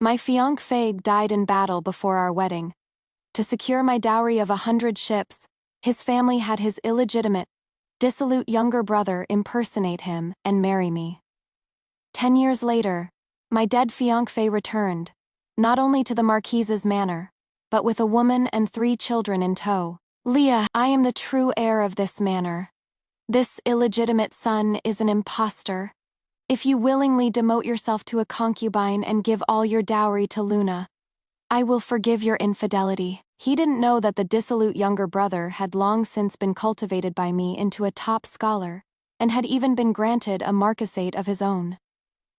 My fiancé died in battle before our wedding. To secure my dowry of 100 ships, his family had his illegitimate, dissolute younger brother impersonate him and marry me. 10 years later, my dead fiancé returned, not only to the Marquise's manor, but with a woman and 3 children in tow. Leah, I am the true heir of this manor. This illegitimate son is an impostor. If you willingly demote yourself to a concubine and give all your dowry to Luna, I will forgive your infidelity. He didn't know that the dissolute younger brother had long since been cultivated by me into a top scholar, and had even been granted a marquisate of his own.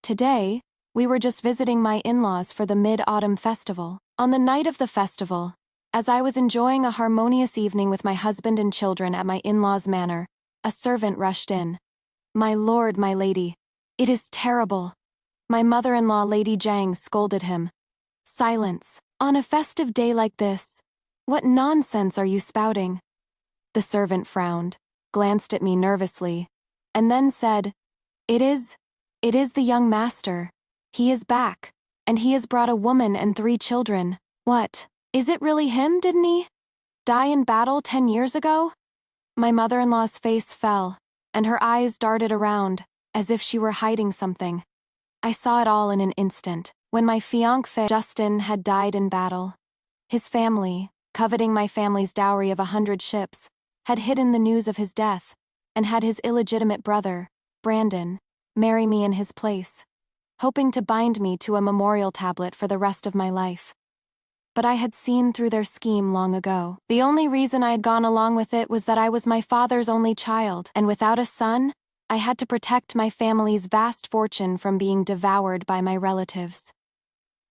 Today, we were just visiting my in-laws for the Mid-Autumn Festival. On the night of the festival, as I was enjoying a harmonious evening with my husband and children at my in-laws' manor, a servant rushed in. "My lord, my lady, it is terrible." My mother-in-law, Lady Zhang, scolded him. "Silence. On a festive day like this, what nonsense are you spouting?" The servant frowned, glanced at me nervously, and then said, It is the young master. He is back, and he has brought a woman and 3 children." "What? Is it really him, didn't he die in battle 10 years ago?" My mother-in-law's face fell, and her eyes darted around, as if she were hiding something. I saw it all in an instant. When my fiancé Justin had died in battle, his family, coveting my family's dowry of 100 ships, had hidden the news of his death, and had his illegitimate brother, Brandon, marry me in his place, hoping to bind me to a memorial tablet for the rest of my life. But I had seen through their scheme long ago. The only reason I had gone along with it was that I was my father's only child, and without a son, I had to protect my family's vast fortune from being devoured by my relatives.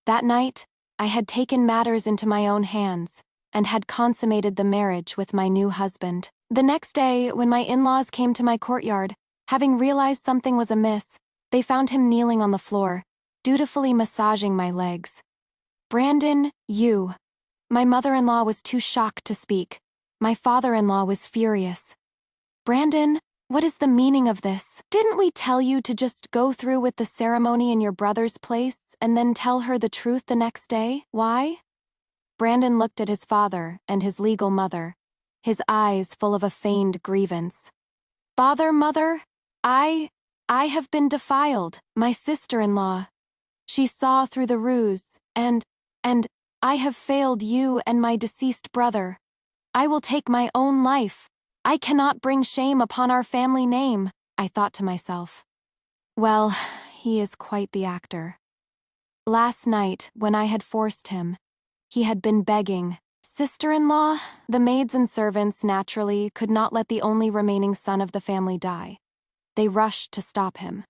That night, I had taken matters into my own hands, and had consummated the marriage with my new husband. The next day, when my in-laws came to my courtyard, having realized something was amiss, they found him kneeling on the floor, dutifully massaging my legs. "Brandon, you." My mother-in-law was too shocked to speak. My father-in-law was furious. "Brandon, what is the meaning of this? Didn't we tell you to just go through with the ceremony in your brother's place and then tell her the truth the next day? Why?" Brandon looked at his father and his legal mother, his eyes full of a feigned grievance. "Father, mother, I have been defiled. My sister-in-law. She saw through the ruse, and I have failed you and my deceased brother. I will take my own life. I cannot bring shame upon our family name," I thought to myself. Well, he is quite the actor. Last night, when I had forced him, he had been begging. Sister-in-law, the maids and servants, naturally, could not let the only remaining son of the family die. They rushed to stop him.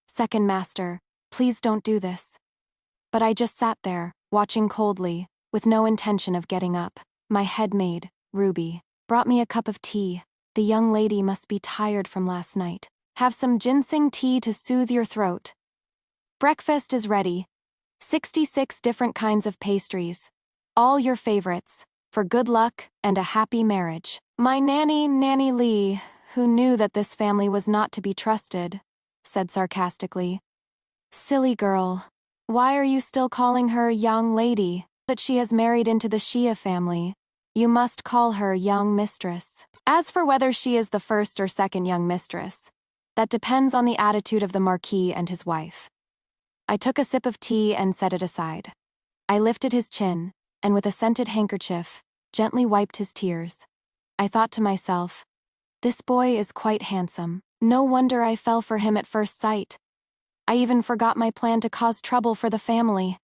"Second master, please don't do this." But I just sat there, watching coldly, with no intention of getting up. My head maid, Ruby, brought me a cup of tea. "The young lady must be tired from last night. Have some ginseng tea to soothe your throat. Breakfast is ready. 66 different kinds of pastries. All your favorites, for good luck and a happy marriage." My nanny, Nanny Lee, who knew that this family was not to be trusted, said sarcastically, "Silly girl. Why are you still calling her young lady? That she has married into the Shia family. You must call her young mistress. As for whether she is the first or second young mistress, that depends on the attitude of the Marquis and his wife." I took a sip of tea and set it aside. I lifted his chin, and with a scented handkerchief, gently wiped his tears. I thought to myself, this boy is quite handsome. No wonder I fell for him at first sight. I even forgot my plan to cause trouble for the family.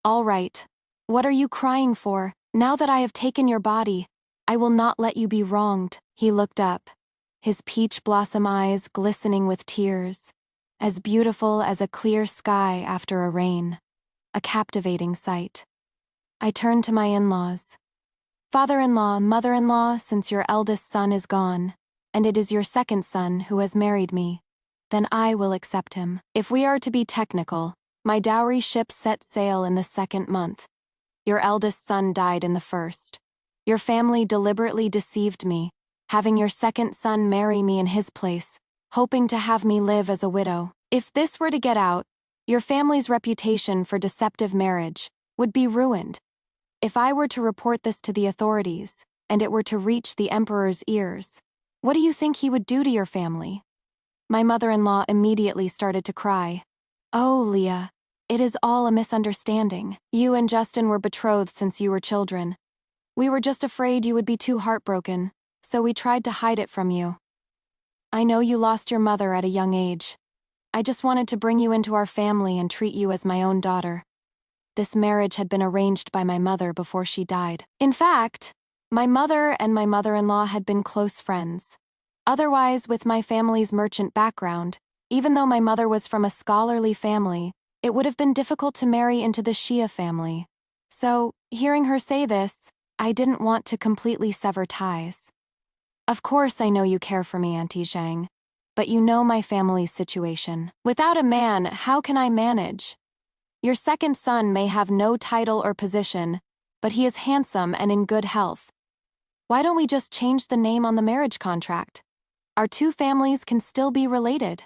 "All right. What are you crying for? Now that I have taken your body, I will not let you be wronged." He looked up, his peach blossom eyes glistening with tears, as beautiful as a clear sky after a rain. A captivating sight. I turned to my in-laws. "Father-in-law, mother-in-law, since your eldest son is gone, and it is your second son who has married me, then I will accept him. If we are to be technical, my dowry ship set sail in the 2nd month. Your eldest son died in the 1st. Your family deliberately deceived me, having your second son marry me in his place, hoping to have me live as a widow. If this were to get out, Your family's reputation for deceptive marriage would be ruined. If I were to report this to the authorities, and it were to reach the emperor's ears, what do you think he would do to your family? My mother-in-law immediately started to cry. Oh, Leah, it is all a misunderstanding. You and Justin were betrothed since you were children. We were just afraid you would be too heartbroken, so we tried to hide it from you. I know you lost your mother at a young age. I just wanted to bring you into our family and treat you as my own daughter. This marriage had been arranged by my mother before she died. In fact, my mother and my mother-in-law had been close friends. Otherwise, with my family's merchant background, even though my mother was from a scholarly family, it would have been difficult to marry into the Shia family. So, hearing her say this, I didn't want to completely sever ties. Of course I know you care for me, Auntie Zhang, but you know my family's situation. Without a man, how can I manage? Your second son may have no title or position, but he is handsome and in good health. Why don't we just change the name on the marriage contract? Our two families can still be related.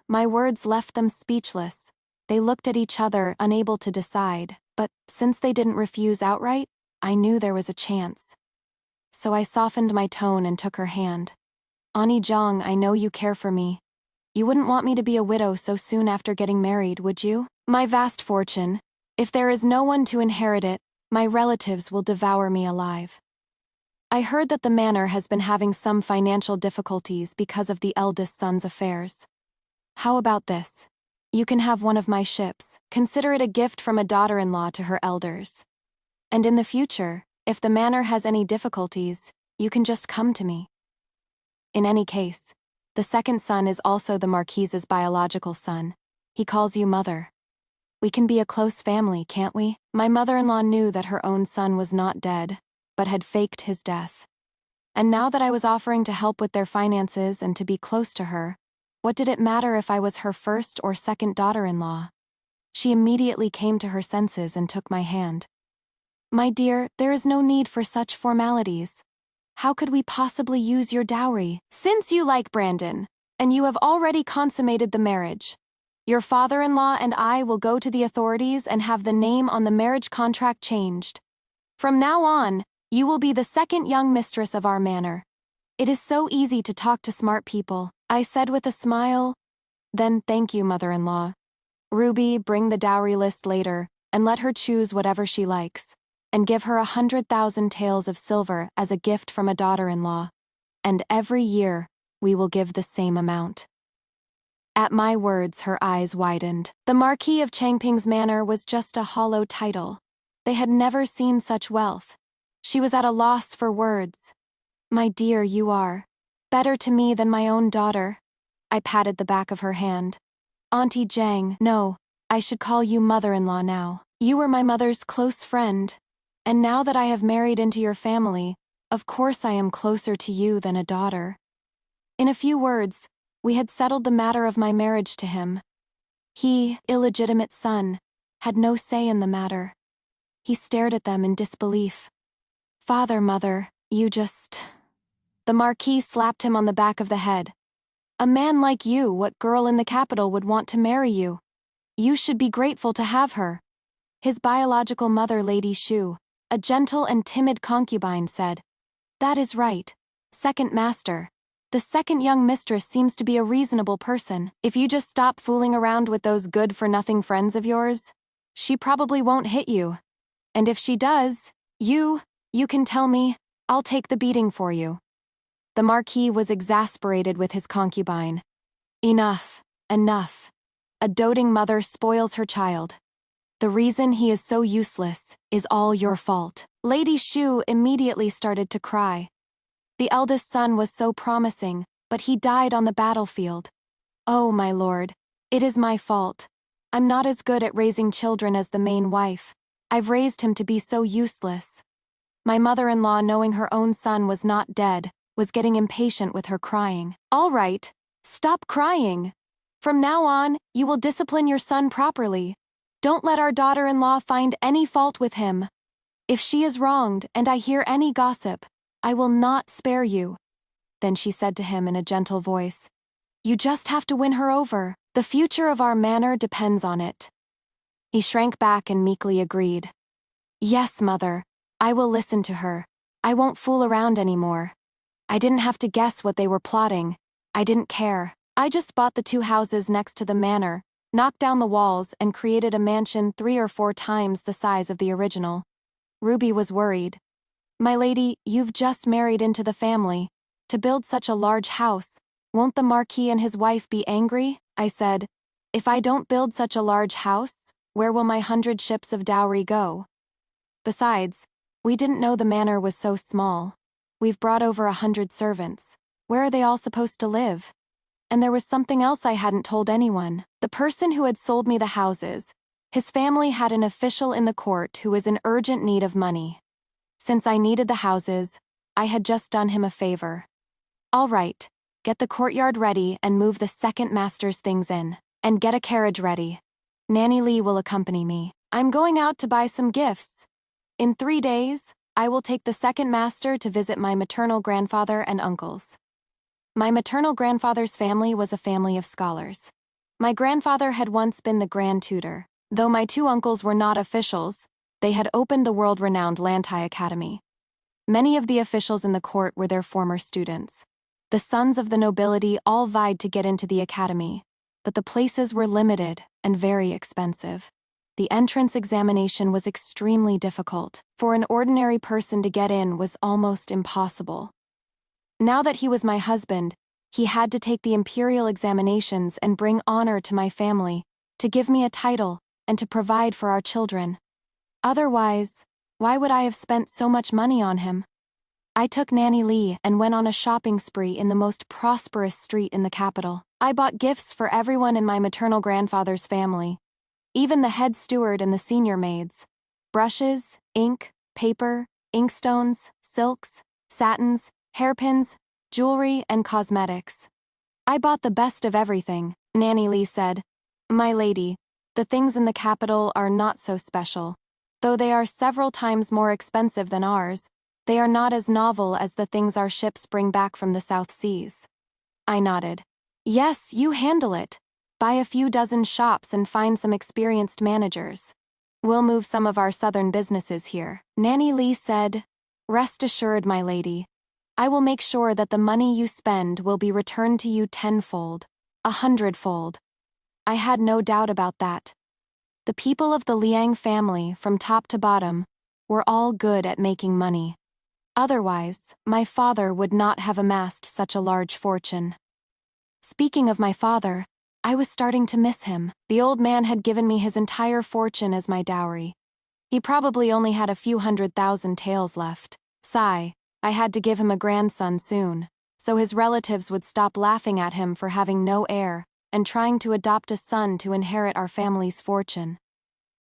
My words left them speechless. They looked at each other, unable to decide, but since they didn't refuse outright, I knew there was a chance. So I softened my tone and took her hand. Ani Zhang, I know you care for me. You wouldn't want me to be a widow so soon after getting married, would you? My vast fortune. If there is no one to inherit it, my relatives will devour me alive. I heard that the manor has been having some financial difficulties because of the eldest son's affairs. How about this? You can have one of my ships. Consider it a gift from a daughter-in-law to her elders. And in the future, if the manor has any difficulties, you can just come to me. In any case, the second son is also the Marquise's biological son. He calls you mother. We can be a close family, can't we? My mother-in-law knew that her own son was not dead, but had faked his death. And now that I was offering to help with their finances and to be close to her, what did it matter if I was her first or second daughter-in-law? She immediately came to her senses and took my hand. My dear, there is no need for such formalities. How could we possibly use your dowry? Since you like Brandon, and you have already consummated the marriage, your father-in-law and I will go to the authorities and have the name on the marriage contract changed. From now on, you will be the second young mistress of our manor. It is so easy to talk to smart people, I said with a smile. Then thank you, mother-in-law. Ruby, bring the dowry list later, and let her choose whatever she likes, and give her 100,000 taels of silver as a gift from a daughter-in-law. And every year, we will give the same amount. At my words, her eyes widened. The Marquis of Changping's manor was just a hollow title. They had never seen such wealth. She was at a loss for words. My dear, you are better to me than my own daughter. I patted the back of her hand. Auntie Zhang, no, I should call you mother-in-law now. You were my mother's close friend. And now that I have married into your family, of course I am closer to you than a daughter. In a few words, we had settled the matter of my marriage to him. He, illegitimate son, had no say in the matter. He stared at them in disbelief. Father, mother, you just... The Marquis slapped him on the back of the head. A man like you, what girl in the capital would want to marry you? You should be grateful to have her. His biological mother, Lady Shu, a gentle and timid concubine, said, That is right. Second master. The second young mistress seems to be a reasonable person. If you just stop fooling around with those good-for-nothing friends of yours, she probably won't hit you. And if she does, you can tell me, I'll take the beating for you. The Marquis was exasperated with his concubine. Enough, enough. A doting mother spoils her child. The reason he is so useless is all your fault. Lady Shu immediately started to cry. The eldest son was so promising, but he died on the battlefield. Oh, my lord, it is my fault. I'm not as good at raising children as the main wife. I've raised him to be so useless. My mother-in-law, knowing her own son was not dead, was getting impatient with her crying. All right, stop crying. From now on, you will discipline your son properly. Don't let our daughter-in-law find any fault with him. If she is wronged and I hear any gossip, I will not spare you. Then she said to him in a gentle voice, You just have to win her over. The future of our manor depends on it. He shrank back and meekly agreed. Yes, mother. I will listen to her. I won't fool around anymore. I didn't have to guess what they were plotting. I didn't care. I just bought the 2 houses next to the manor, knocked down the walls, and created a mansion 3 or 4 times the size of the original. Ruby was worried. My lady, you've just married into the family. To build such a large house, won't the Marquis and his wife be angry? I said. If I don't build such a large house, where will my 100 ships of dowry go? Besides, we didn't know the manor was so small. We've brought over 100 servants. Where are they all supposed to live? And there was something else I hadn't told anyone. The person who had sold me the houses, his family had an official in the court who was in urgent need of money. Since I needed the houses, I had just done him a favor. All right, get the courtyard ready and move the second master's things in. And get a carriage ready. Nanny Lee will accompany me. I'm going out to buy some gifts. In 3 days, I will take the second master to visit my maternal grandfather and uncles. My maternal grandfather's family was a family of scholars. My grandfather had once been the grand tutor. Though my 2 uncles were not officials, they had opened the world-renowned Lantai Academy. Many of the officials in the court were their former students. The sons of the nobility all vied to get into the academy, but the places were limited and very expensive. The entrance examination was extremely difficult. For an ordinary person to get in was almost impossible. Now that he was my husband, he had to take the imperial examinations and bring honor to my family, to give me a title, and to provide for our children. Otherwise, why would I have spent so much money on him? I took Nanny Lee and went on a shopping spree in the most prosperous street in the capital. I bought gifts for everyone in my maternal grandfather's family, even the head steward and the senior maids. Brushes, ink, paper, inkstones, silks, satins, hairpins, jewelry, and cosmetics. I bought the best of everything, Nanny Lee said. My lady, the things in the capital are not so special. Though they are several times more expensive than ours, they are not as novel as the things our ships bring back from the South Seas. I nodded. Yes, you handle it. Buy a few dozen shops and find some experienced managers. We'll move some of our southern businesses here. Nanny Lee said, Rest assured, my lady. I will make sure that the money you spend will be returned to you 10-fold, 100-fold. I had no doubt about that. The people of the Liang family, from top to bottom, were all good at making money. Otherwise, my father would not have amassed such a large fortune. Speaking of my father, I was starting to miss him. The old man had given me his entire fortune as my dowry. He probably only had a few 100,000 taels left. Sigh, I had to give him a grandson soon, so his relatives would stop laughing at him for having no heir and trying to adopt a son to inherit our family's fortune.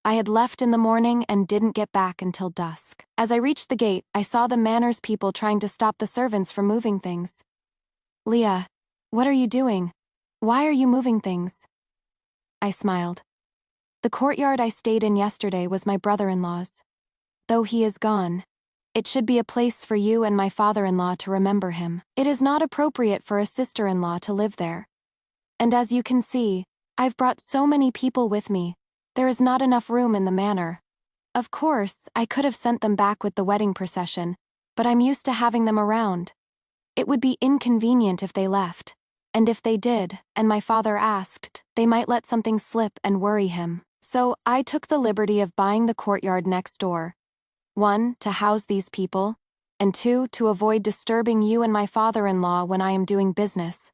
I had left in the morning and didn't get back until dusk. As I reached the gate, I saw the manor's people trying to stop the servants from moving things. Leah, what are you doing? Why are you moving things? I smiled. The courtyard I stayed in yesterday was my brother-in-law's. Though he is gone, it should be a place for you and my father-in-law to remember him. It is not appropriate for a sister-in-law to live there. And as you can see, I've brought so many people with me. There is not enough room in the manor. Of course, I could have sent them back with the wedding procession, but I'm used to having them around. It would be inconvenient if they left. And if they did, and my father asked, they might let something slip and worry him. So I took the liberty of buying the courtyard next door. 1, to house these people, and 2, to avoid disturbing you and my father-in-law when I am doing business.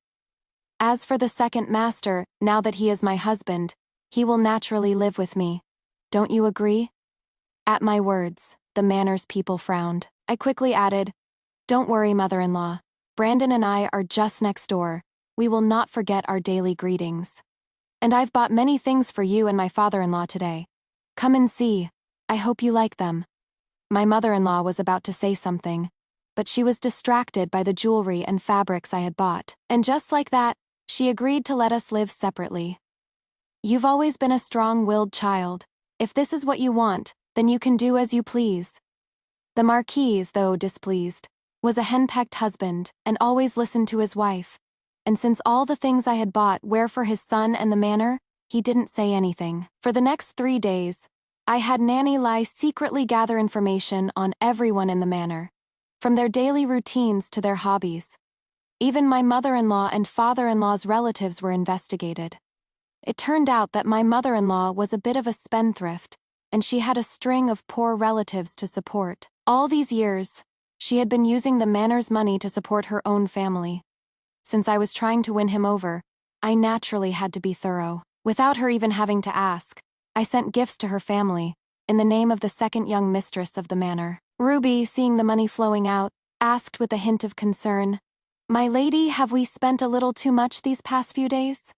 As for the second master, now that he is my husband, he will naturally live with me. Don't you agree? At my words, the manor's people frowned. I quickly added, Don't worry, mother-in-law. Brandon and I are just next door. We will not forget our daily greetings. And I've bought many things for you and my father-in-law today. Come and see. I hope you like them. My mother-in-law was about to say something, but she was distracted by the jewelry and fabrics I had bought. And just like that, she agreed to let us live separately. You've always been a strong-willed child. If this is what you want, then you can do as you please. The Marquis, though displeased, was a henpecked husband and always listened to his wife. and since all the things I had bought were for his son and the manor, he didn't say anything. For the next 3 days, I had Nanny Lai secretly gather information on everyone in the manor, from their daily routines to their hobbies. Even my mother-in-law and father-in-law's relatives were investigated. It turned out that my mother-in-law was a bit of a spendthrift, and she had a string of poor relatives to support. All these years, she had been using the manor's money to support her own family. Since I was trying to win him over, I naturally had to be thorough. Without her even having to ask, I sent gifts to her family, in the name of the second young mistress of the manor. Ruby, seeing the money flowing out, asked with a hint of concern, "My lady, have we spent a little too much these past few days?"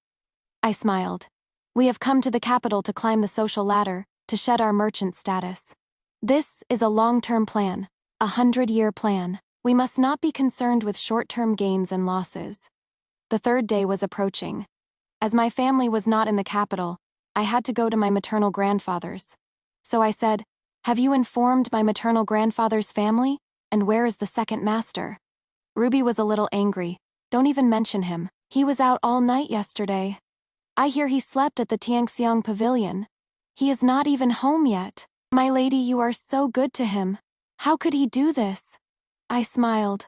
I smiled. "We have come to the capital to climb the social ladder, to shed our merchant status. This is a long-term plan, a 100-year plan. We must not be concerned with short-term gains and losses." The third day was approaching. As my family was not in the capital, I had to go to my maternal grandfather's. So I said, "Have you informed my maternal grandfather's family? And where is the second master?" Ruby was a little angry. "Don't even mention him. He was out all night yesterday. I hear he slept at the Tianxiang Pavilion. He is not even home yet. My lady, you are so good to him. How could he do this?" I smiled.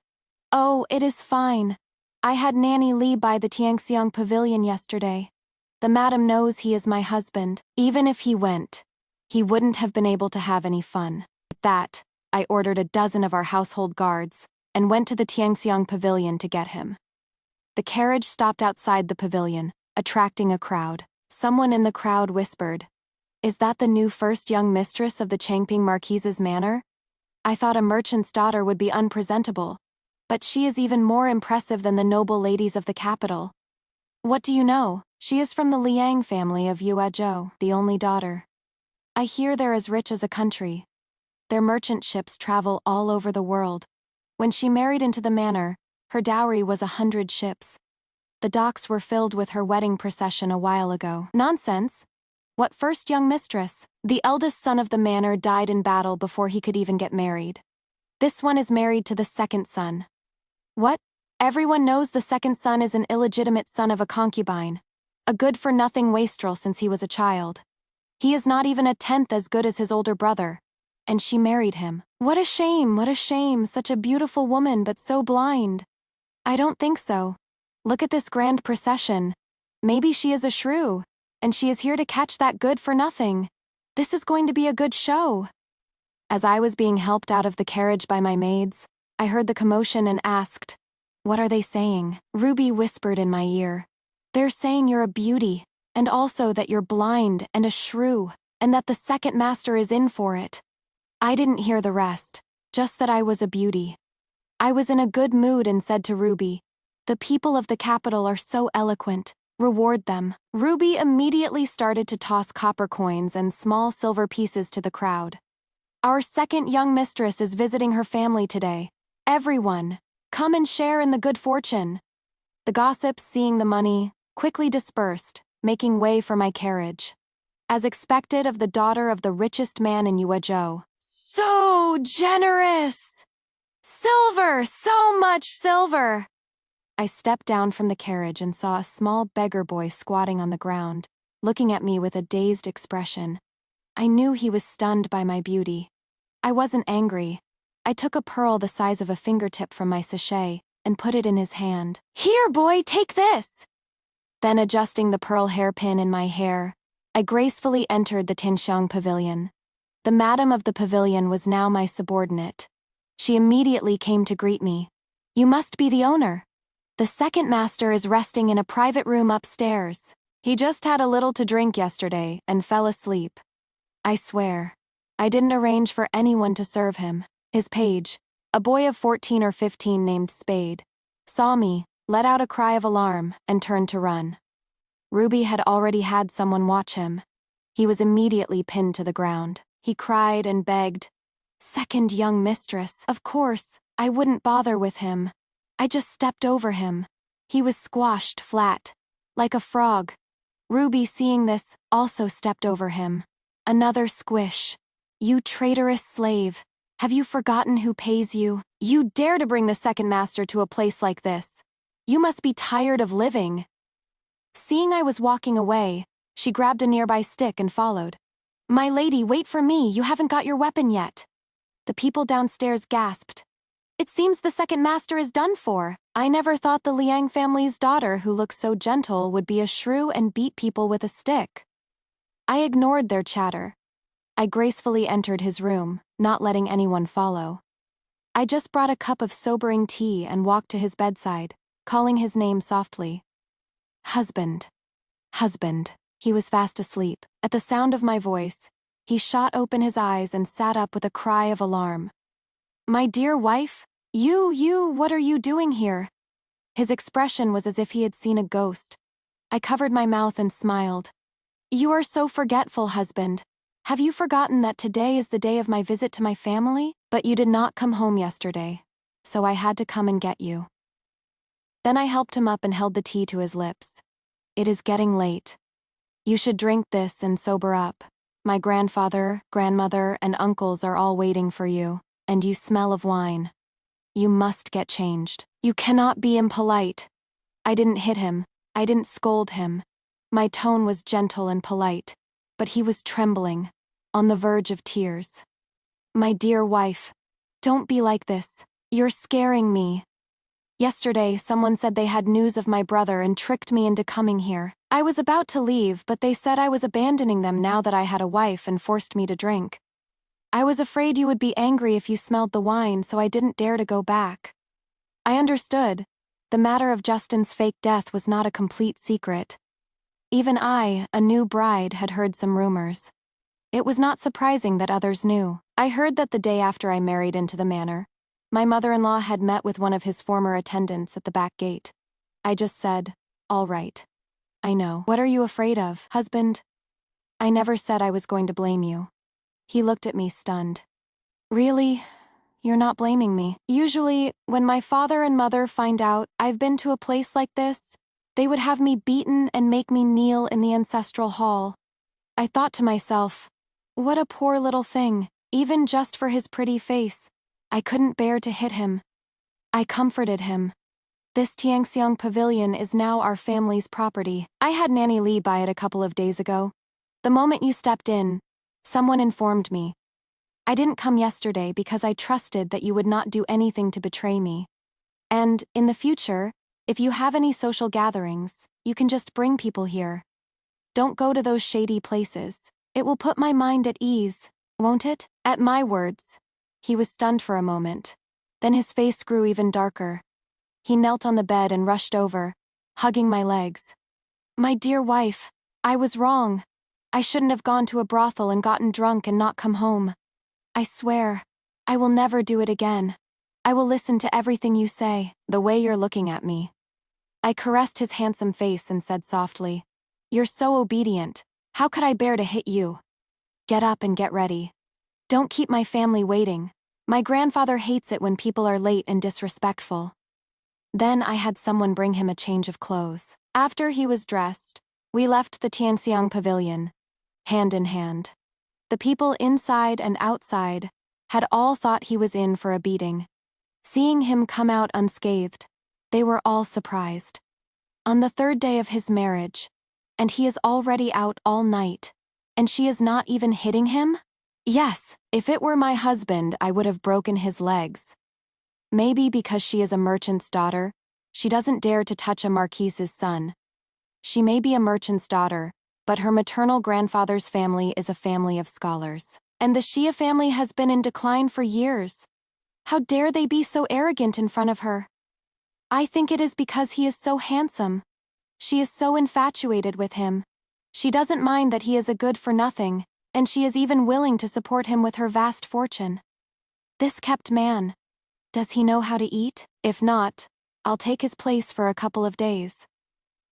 "Oh, it is fine. I had Nanny Li by the Tianxiang Pavilion yesterday. The madam knows he is my husband. Even if he went, he wouldn't have been able to have any fun." With that, I ordered a dozen of our household guards and went to the Tianxiang Pavilion to get him. The carriage stopped outside the pavilion, attracting a crowd. Someone in the crowd whispered, "Is that the new first young mistress of the Changping Marquise's manor? I thought a merchant's daughter would be unpresentable, but she is even more impressive than the noble ladies of the capital. What do you know? She is from the Liang family of Yuezhou, the only daughter. I hear they're as rich as a country. Their merchant ships travel all over the world. When she married into the manor, her dowry was 100 ships. The docks were filled with her wedding procession a while ago." "Nonsense! What first young mistress? The eldest son of the manor died in battle before he could even get married. This one is married to the second son." "What? Everyone knows the second son is an illegitimate son of a concubine, a good-for-nothing wastrel since he was a child. He is not even a tenth as good as his older brother, and she married him. What a shame, such a beautiful woman but so blind." "I don't think so. Look at this grand procession. Maybe she is a shrew, and she is here to catch that good-for-nothing. This is going to be a good show." As I was being helped out of the carriage by my maids, I heard the commotion and asked, "What are they saying?" Ruby whispered in my ear, "They're saying you're a beauty, and also that you're blind and a shrew, and that the second master is in for it." I didn't hear the rest, just that I was a beauty. I was in a good mood and said to Ruby, "The people of the capital are so eloquent. Reward them." Ruby immediately started to toss copper coins and small silver pieces to the crowd. "Our second young mistress is visiting her family today. Everyone, come and share in the good fortune." The gossips, seeing the money, quickly dispersed, making way for my carriage. As expected of the daughter of the richest man in Yuezhou. "So generous! Silver, so much silver!" I stepped down from the carriage and saw a small beggar boy squatting on the ground, looking at me with a dazed expression. I knew he was stunned by my beauty. I wasn't angry. I took a pearl the size of a fingertip from my sachet and put it in his hand. "Here, boy, take this!" Then, adjusting the pearl hairpin in my hair, I gracefully entered the Tianxiang Pavilion. The madam of the pavilion was now my subordinate. She immediately came to greet me. "You must be the owner. The second master is resting in a private room upstairs. He just had a little to drink yesterday and fell asleep. I swear, I didn't arrange for anyone to serve him." His page, a boy of 14 or 15 named Spade, saw me, let out a cry of alarm, and turned to run. Ruby had already had someone watch him. He was immediately pinned to the ground. He cried and begged. "Second young mistress, of course, I wouldn't bother with him. I just stepped over him. He was squashed flat, like a frog." Ruby, seeing this, also stepped over him. Another squish. "You traitorous slave. Have you forgotten who pays you? You dare to bring the second master to a place like this. You must be tired of living." Seeing I was walking away, she grabbed a nearby stick and followed. "My lady, wait for me, you haven't got your weapon yet." The people downstairs gasped. It seems the second master is done for. I never thought the Liang family's daughter who looks so gentle would be a shrew and beat people with a stick. I ignored their chatter. I gracefully entered his room, not letting anyone follow. I just brought a cup of sobering tea and walked to his bedside, calling his name softly. "Husband. Husband." He was fast asleep. At the sound of my voice, he shot open his eyes and sat up with a cry of alarm. "My dear wife? What are you doing here?" His expression was as if he had seen a ghost. I covered my mouth and smiled. "You are so forgetful, husband. Have you forgotten that today is the day of my visit to my family? But you did not come home yesterday, so I had to come and get you." Then I helped him up and held the tea to his lips. "It is getting late. You should drink this and sober up. My grandfather, grandmother, and uncles are all waiting for you, and you smell of wine. You must get changed. You cannot be impolite." I didn't hit him. I didn't scold him. My tone was gentle and polite, but he was trembling, on the verge of tears. "My dear wife, don't be like this. You're scaring me. Yesterday, someone said they had news of my brother and tricked me into coming here. I was about to leave, but they said I was abandoning them now that I had a wife and forced me to drink. I was afraid you would be angry if you smelled the wine, so I didn't dare to go back." I understood. The matter of Justin's fake death was not a complete secret. Even I, a new bride, had heard some rumors. It was not surprising that others knew. I heard that the day after I married into the manor, my mother-in-law had met with one of his former attendants at the back gate. I just said, "All right. I know. What are you afraid of, husband?" I never said I was going to blame you. He looked at me stunned. "Really? You're not blaming me?" Usually, when my father and mother find out I've been to a place like this, they would have me beaten and make me kneel in the ancestral hall. I thought to myself, what a poor little thing, even just for his pretty face. I couldn't bear to hit him. I comforted him. "This Tianxiang pavilion is now our family's property. I had Nanny Lee buy it a couple of days ago. The moment you stepped in, someone informed me. I didn't come yesterday because I trusted that you would not do anything to betray me. And, in the future, if you have any social gatherings, you can just bring people here. Don't go to those shady places. It will put my mind at ease, won't it?" At my words, he was stunned for a moment. Then his face grew even darker. He knelt on the bed and rushed over, hugging my legs. "My dear wife, I was wrong. I shouldn't have gone to a brothel and gotten drunk and not come home. I swear, I will never do it again. I will listen to everything you say." "The way you're looking at me." I caressed his handsome face and said softly, "You're so obedient. How could I bear to hit you? Get up and get ready. Don't keep my family waiting. My grandfather hates it when people are late and disrespectful." Then I had someone bring him a change of clothes. After he was dressed, we left the Tianxiang pavilion, hand in hand. The people inside and outside had all thought he was in for a beating. Seeing him come out unscathed, they were all surprised. On the third day of his marriage, and he is already out all night, and she is not even hitting him? Yes, if it were my husband, I would have broken his legs. Maybe because she is a merchant's daughter, she doesn't dare to touch a marquise's son. She may be a merchant's daughter, but her maternal grandfather's family is a family of scholars. And the Xia family has been in decline for years. How dare they be so arrogant in front of her? I think it is because he is so handsome. She is so infatuated with him. She doesn't mind that he is a good-for-nothing, and she is even willing to support him with her vast fortune. This kept man. Does he know how to eat? If not, I'll take his place for a couple of days.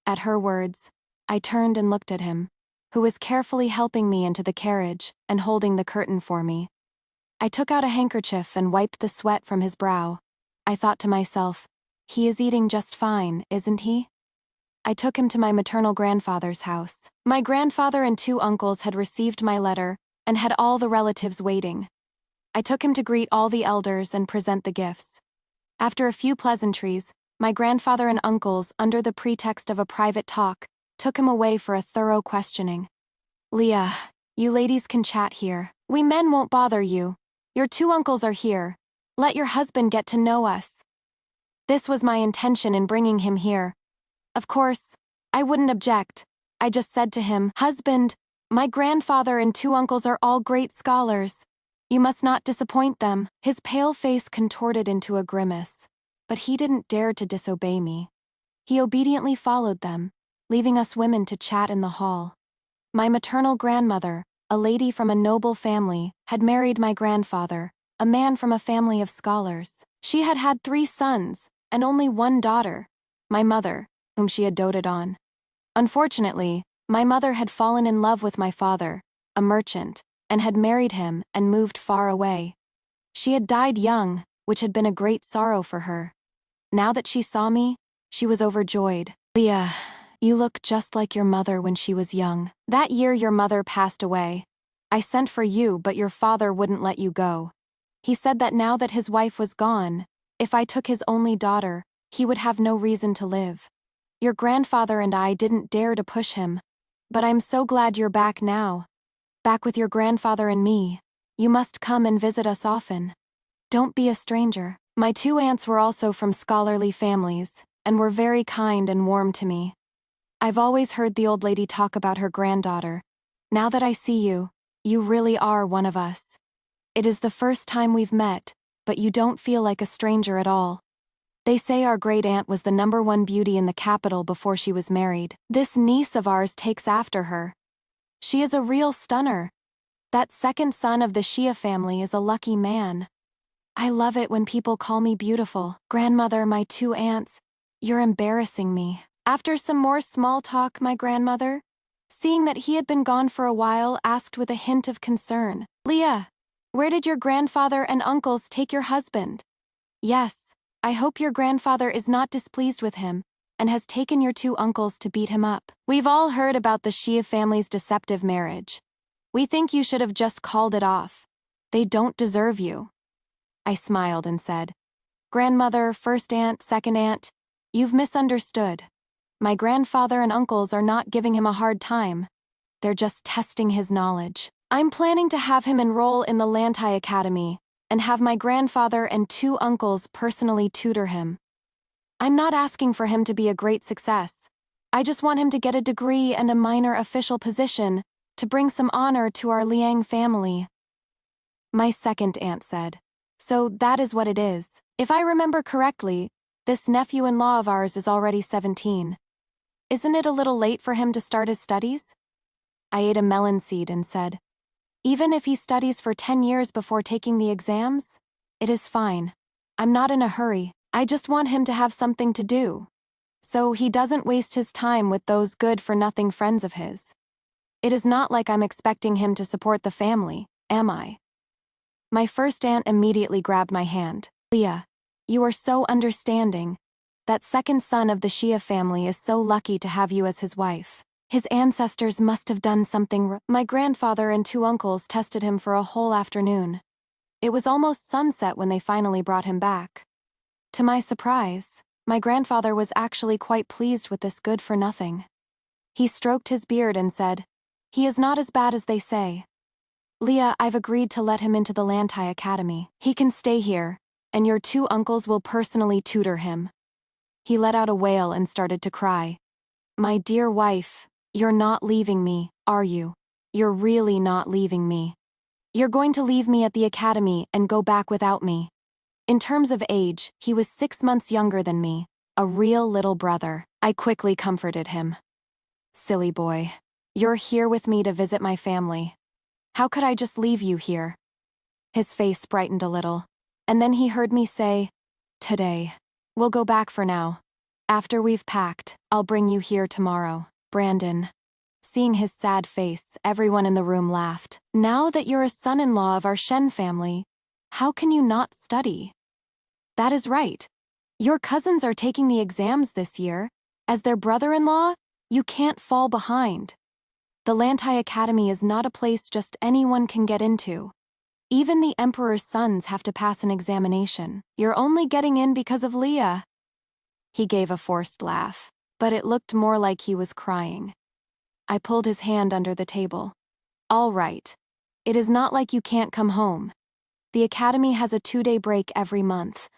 At her words, I turned and looked at him, who was carefully helping me into the carriage and holding the curtain for me. I took out a handkerchief and wiped the sweat from his brow. I thought to myself, he is eating just fine, isn't he? I took him to my maternal grandfather's house. My grandfather and 2 uncles had received my letter and had all the relatives waiting. I took him to greet all the elders and present the gifts. After a few pleasantries, My grandfather and uncles, under the pretext of a private talk, took him away for a thorough questioning. Leah, you ladies can chat here. We men won't bother you. Your two uncles are here. Let your husband get to know us. This was my intention in bringing him here. Of course, I wouldn't object. I just said to him, "Husband, my grandfather and two uncles are all great scholars. You must not disappoint them." His pale face contorted into a grimace, but he didn't dare to disobey me. He obediently followed them, leaving us women to chat in the hall. My maternal grandmother, a lady from a noble family, had married my grandfather, a man from a family of scholars. She had had 3 sons, and only 1 daughter, my mother, whom she had doted on. Unfortunately, my mother had fallen in love with my father, a merchant, and had married him and moved far away. She had died young, which had been a great sorrow for her. Now that she saw me, she was overjoyed. "Leah, you look just like your mother when she was young. That year your mother passed away. I sent for you, but your father wouldn't let you go. He said that now that his wife was gone, if I took his only daughter, he would have no reason to live. Your grandfather and I didn't dare to push him. But I'm so glad you're back now. Back with your grandfather and me. You must come and visit us often. Don't be a stranger." My 2 aunts were also from scholarly families, and were very kind and warm to me. I've always heard the old lady talk about her granddaughter. Now that I see you, you really are one of us. It is the first time we've met, but you don't feel like a stranger at all. They say our great-aunt was the #1 beauty in the capital before she was married. This niece of ours takes after her. She is a real stunner. That second son of the Shia family is a lucky man. I love it when people call me beautiful. Grandmother, my 2 aunts, you're embarrassing me. After some more small talk, my grandmother, seeing that he had been gone for a while, asked with a hint of concern, "Leah, where did your grandfather and uncles take your husband?" "Yes, I hope your grandfather is not displeased with him, and has taken your 2 uncles to beat him up. We've all heard about the Shia family's deceptive marriage. We think you should have just called it off. They don't deserve you." I smiled and said, "Grandmother, first aunt, second aunt, you've misunderstood. My grandfather and uncles are not giving him a hard time. They're just testing his knowledge. I'm planning to have him enroll in the Lantai Academy, and have my grandfather and 2 uncles personally tutor him. I'm not asking for him to be a great success. I just want him to get a degree and a minor official position to bring some honor to our Liang family." My second aunt said, "So that is what it is. If I remember correctly, this nephew-in-law of ours is already 17. Isn't it a little late for him to start his studies?" I ate a melon seed and said, "Even if he studies for 10 years before taking the exams, it is fine. I'm not in a hurry. I just want him to have something to do, so he doesn't waste his time with those good-for-nothing friends of his. It is not like I'm expecting him to support the family, am I?" My first aunt immediately grabbed my hand. "Leah, you are so understanding. That second son of the Shia family is so lucky to have you as his wife. His ancestors must have done something My grandfather and 2 uncles tested him for a whole afternoon. It was almost sunset when they finally brought him back. To my surprise, my grandfather was actually quite pleased with this good-for-nothing. He stroked his beard and said, 'He is not as bad as they say. Leah, I've agreed to let him into the Lantai Academy. He can stay here, and your 2 uncles will personally tutor him.'" He let out a wail and started to cry. "My dear wife, you're not leaving me, are you? You're really not leaving me. You're going to leave me at the academy and go back without me." In terms of age, he was 6 months younger than me, a real little brother. I quickly comforted him. "Silly boy. You're here with me to visit my family. How could I just leave you here?" His face brightened a little, and then he heard me say, "Today. We'll go back for now. After we've packed, I'll bring you here tomorrow." Brandon. Seeing his sad face, everyone in the room laughed. "Now that you're a son-in-law of our Shen family, how can you not study?" "That is right. Your cousins are taking the exams this year. As their brother-in-law, you can't fall behind. The Lantai Academy is not a place just anyone can get into. Even the emperor's sons have to pass an examination. You're only getting in because of Leah." He gave a forced laugh, but it looked more like he was crying. I pulled his hand under the table. All right. It is not like you can't come home. The academy has a 2-day break every month.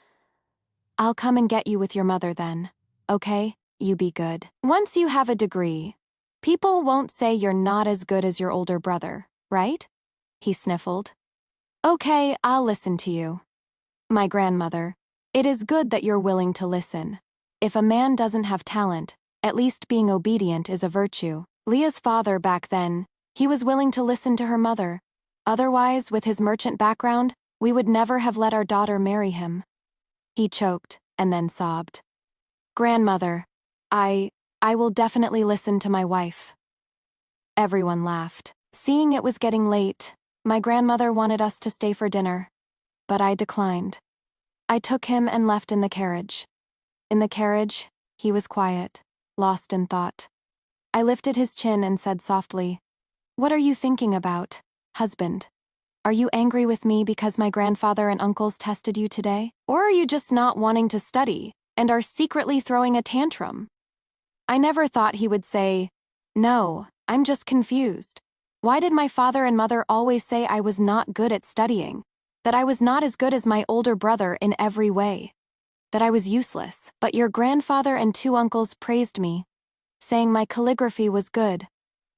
I'll come and get you with your mother then. Okay? You be good. Once you have a degree, people won't say you're not as good as your older brother, right? He sniffled. Okay, I'll listen to you. My grandmother. It is good that you're willing to listen. If a man doesn't have talent, at least being obedient is a virtue. Leah's father back then, he was willing to listen to her mother. Otherwise, with his merchant background, we would never have let our daughter marry him. He choked, and then sobbed. Grandmother, I will definitely listen to my wife. Everyone laughed. Seeing it was getting late, my grandmother wanted us to stay for dinner, but I declined. I took him and left in the carriage. In the carriage, he was quiet, lost in thought. I lifted his chin and said softly, "What are you thinking about, husband? Are you angry with me because my grandfather and uncles tested you today? Or are you just not wanting to study and are secretly throwing a tantrum?" I never thought he would say, "No, I'm just confused. Why did my father and mother always say I was not good at studying? That I was not as good as my older brother in every way? That I was useless? But your grandfather and 2 uncles praised me, saying my calligraphy was good,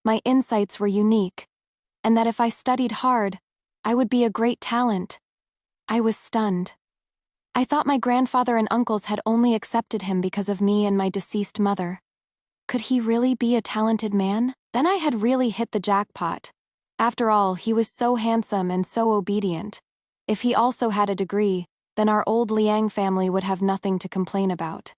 my insights were unique, and that if I studied hard, I would be a great talent." I was stunned. I thought my grandfather and uncles had only accepted him because of me and my deceased mother. Could he really be a talented man? Then I had really hit the jackpot. After all, he was so handsome and so obedient. If he also had a degree, then our old Liang family would have nothing to complain about.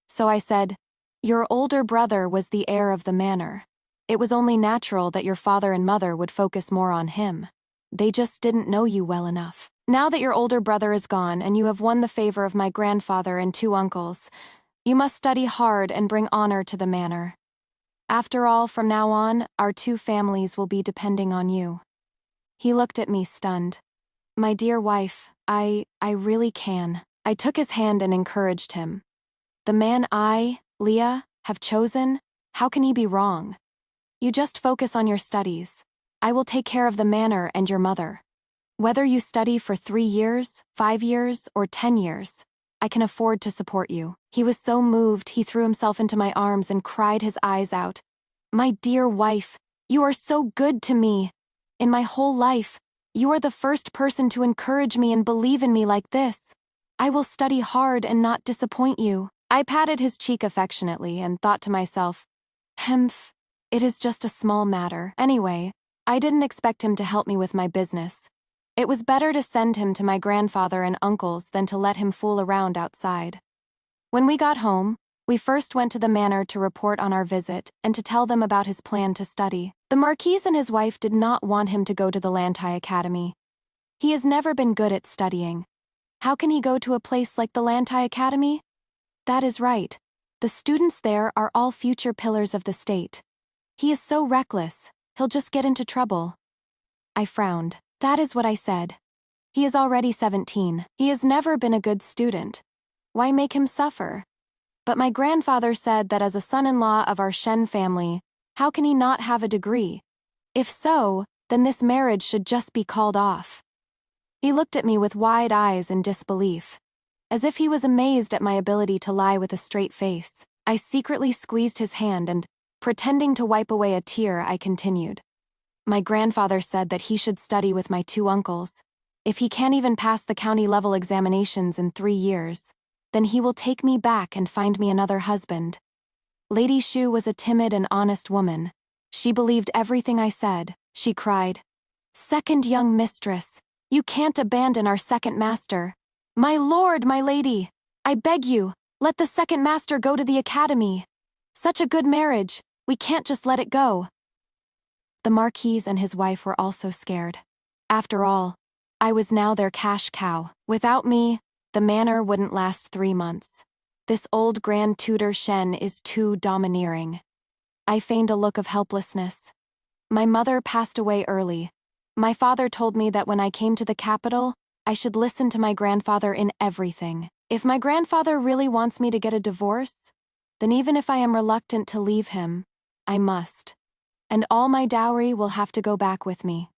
So I said, "Your older brother was the heir of the manor. It was only natural that your father and mother would focus more on him. They just didn't know you well enough. Now that your older brother is gone and you have won the favor of my grandfather and 2 uncles, you must study hard and bring honor to the manor. After all, from now on, our 2 families will be depending on you." He looked at me stunned. "My dear wife, I really can." I took his hand and encouraged him. "The man I, Leah, have chosen, how can he be wrong? You just focus on your studies. I will take care of the manor and your mother. Whether you study for 3 years, 5 years, or 10 years, I can afford to support you." He was so moved he threw himself into my arms and cried his eyes out. "My dear wife, you are so good to me. In my whole life, you are the first person to encourage me and believe in me like this. I will study hard and not disappoint you." I patted his cheek affectionately and thought to myself, "Hemph, it is just a small matter. Anyway, I didn't expect him to help me with my business. It was better to send him to my grandfather and uncles than to let him fool around outside." When we got home, we first went to the manor to report on our visit and to tell them about his plan to study. The Marquis and his wife did not want him to go to the Lantai Academy. He has never been good at studying. How can he go to a place like the Lantai Academy? That is right. The students there are all future pillars of the state. He is so reckless, he'll just get into trouble. I frowned. That is what I said. He is already 17. He has never been a good student. Why make him suffer? But my grandfather said that as a son-in-law of our Shen family, how can he not have a degree? If so, then this marriage should just be called off. He looked at me with wide eyes in disbelief, as if he was amazed at my ability to lie with a straight face. I secretly squeezed his hand and, pretending to wipe away a tear, I continued. My grandfather said that he should study with my 2 uncles. If he can't even pass the county-level examinations in 3 years, then he will take me back and find me another husband. Lady Shu was a timid and honest woman. She believed everything I said. She cried, "Second young mistress, you can't abandon our second master. My lord, my lady, I beg you, let the second master go to the academy. Such a good marriage, we can't just let it go." The Marquis and his wife were also scared. After all, I was now their cash cow. Without me, the manor wouldn't last 3 months. This old Grand Tutor Shen is too domineering. I feigned a look of helplessness. My mother passed away early. My father told me that when I came to the capital, I should listen to my grandfather in everything. If my grandfather really wants me to get a divorce, then even if I am reluctant to leave him, I must. And all my dowry will have to go back with me.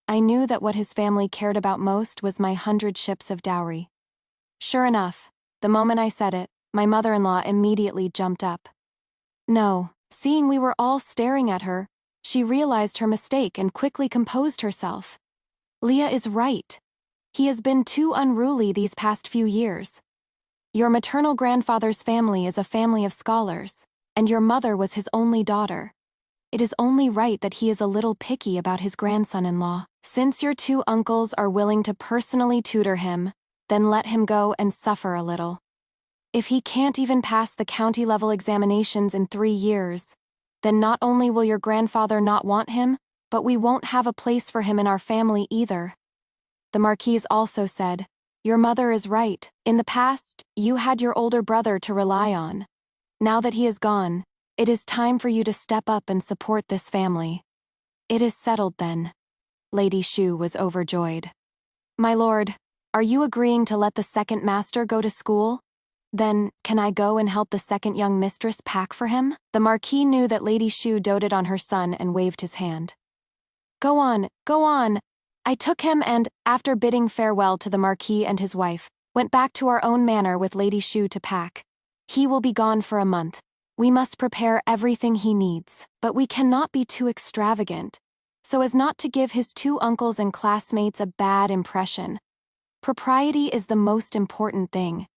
I knew that what his family cared about most was my 100 ships of dowry. Sure enough, the moment I said it, my mother-in-law immediately jumped up. No, seeing we were all staring at her, she realized her mistake and quickly composed herself. Leah is right. He has been too unruly these past few years. Your maternal grandfather's family is a family of scholars, and your mother was his only daughter. It is only right that he is a little picky about his grandson-in-law. Since your two uncles are willing to personally tutor him, then let him go and suffer a little. If he can't even pass the county-level examinations in 3 years, then not only will your grandfather not want him, but we won't have a place for him in our family either. The Marquise also said, your mother is right. In the past, you had your older brother to rely on. Now that he is gone, it is time for you to step up and support this family. It is settled then. Lady Shu was overjoyed. My lord, are you agreeing to let the second master go to school? Then, can I go and help the second young mistress pack for him? The Marquis knew that Lady Shu doted on her son and waved his hand. Go on, go on. I took him and, after bidding farewell to the Marquis and his wife, went back to our own manor with Lady Shu to pack. He will be gone for a month. We must prepare everything he needs, but we cannot be too extravagant, so as not to give his two uncles and classmates a bad impression. Propriety is the most important thing.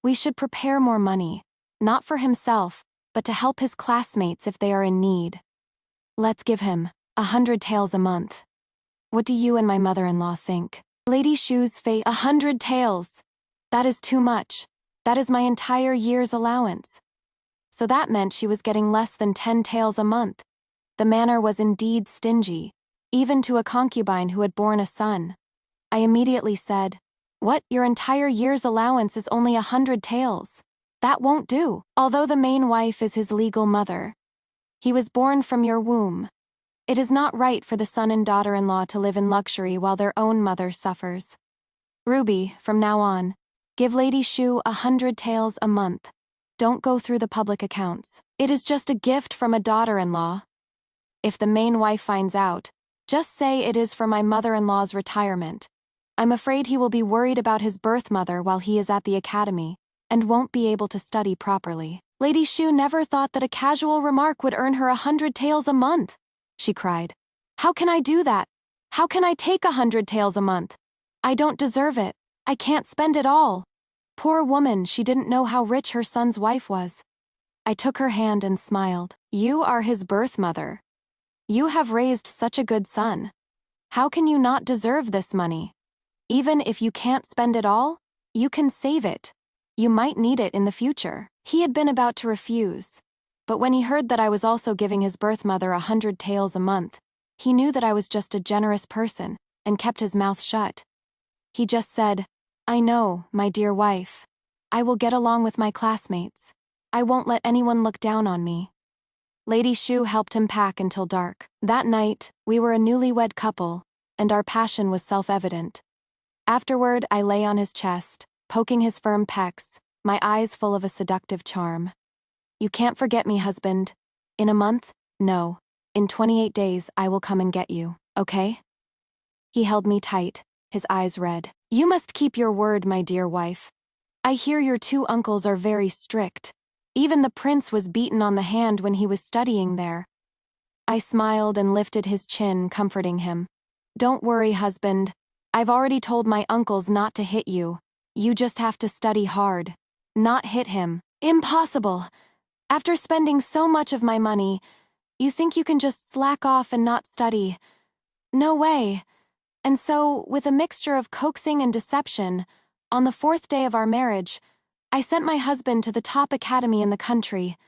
We should prepare more money, not for himself, but to help his classmates if they are in need. Let's give him 100 taels a month. What do you and my mother-in-law think? Lady Shu's face. 100 taels. That is too much. That is my entire year's allowance. So that meant she was getting less than 10 taels a month. The manor was indeed stingy, even to a concubine who had borne a son. I immediately said, what, your entire year's allowance is only 100 taels? That won't do. Although the main wife is his legal mother, he was born from your womb. It is not right for the son and daughter-in-law to live in luxury while their own mother suffers. Ruby, from now on, give Lady Shu 100 taels a month. Don't go through the public accounts. It is just a gift from a daughter-in-law. If the main wife finds out, just say it is for my mother-in-law's retirement. I'm afraid he will be worried about his birth mother while he is at the academy, and won't be able to study properly. Lady Shu never thought that a casual remark would earn her 100 taels a month, she cried. How can I do that? How can I take 100 taels a month? I don't deserve it. I can't spend it all. Poor woman, she didn't know how rich her son's wife was. I took her hand and smiled. You are his birth mother. You have raised such a good son. How can you not deserve this money? Even if you can't spend it all, you can save it. You might need it in the future. He had been about to refuse, but when he heard that I was also giving his birth mother 100 taels a month, he knew that I was just a generous person, and kept his mouth shut. He just said, I know, my dear wife. I will get along with my classmates. I won't let anyone look down on me. Lady Shu helped him pack until dark. That night, we were a newlywed couple, and our passion was self-evident. Afterward, I lay on his chest, poking his firm pecs, my eyes full of a seductive charm. You can't forget me, husband. In a month? No. In 28 days, I will come and get you, okay? He held me tight, his eyes red. You must keep your word, my dear wife. I hear your two uncles are very strict. Even the prince was beaten on the hand when he was studying there. I smiled and lifted his chin, comforting him. Don't worry, husband. I've already told my uncles not to hit you. You just have to study hard. Not hit him. Impossible. After spending so much of my money, you think you can just slack off and not study. No way. And so, with a mixture of coaxing and deception, on the 4th day of our marriage, I sent my husband to the top academy in the country.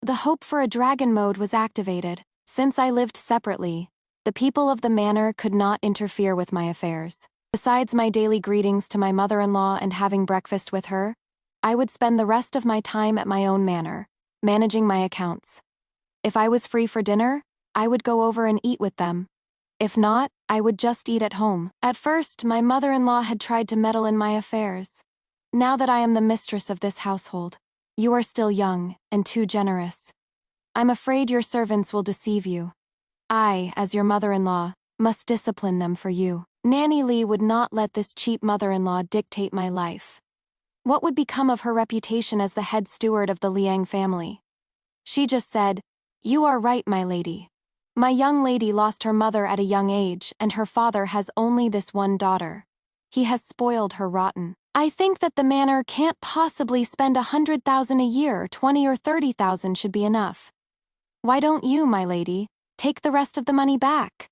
The hope for a dragon mode was activated. Since I lived separately, the people of the manor could not interfere with my affairs. Besides my daily greetings to my mother-in-law and having breakfast with her, I would spend the rest of my time at my own manor, managing my accounts. If I was free for dinner, I would go over and eat with them. If not, I would just eat at home. At first, my mother-in-law had tried to meddle in my affairs. Now that I am the mistress of this household, you are still young and too generous. I'm afraid your servants will deceive you. I, as your mother-in-law, must discipline them for you. Nanny Lee would not let this cheap mother-in-law dictate my life. What would become of her reputation as the head steward of the Liang family? She just said, "You are right, my lady. My young lady lost her mother at a young age, and her father has only this one daughter. He has spoiled her rotten. I think that the manor can't possibly spend 100,000 a year. 20 or 30,000 should be enough. Why don't you, my lady, take the rest of the money back?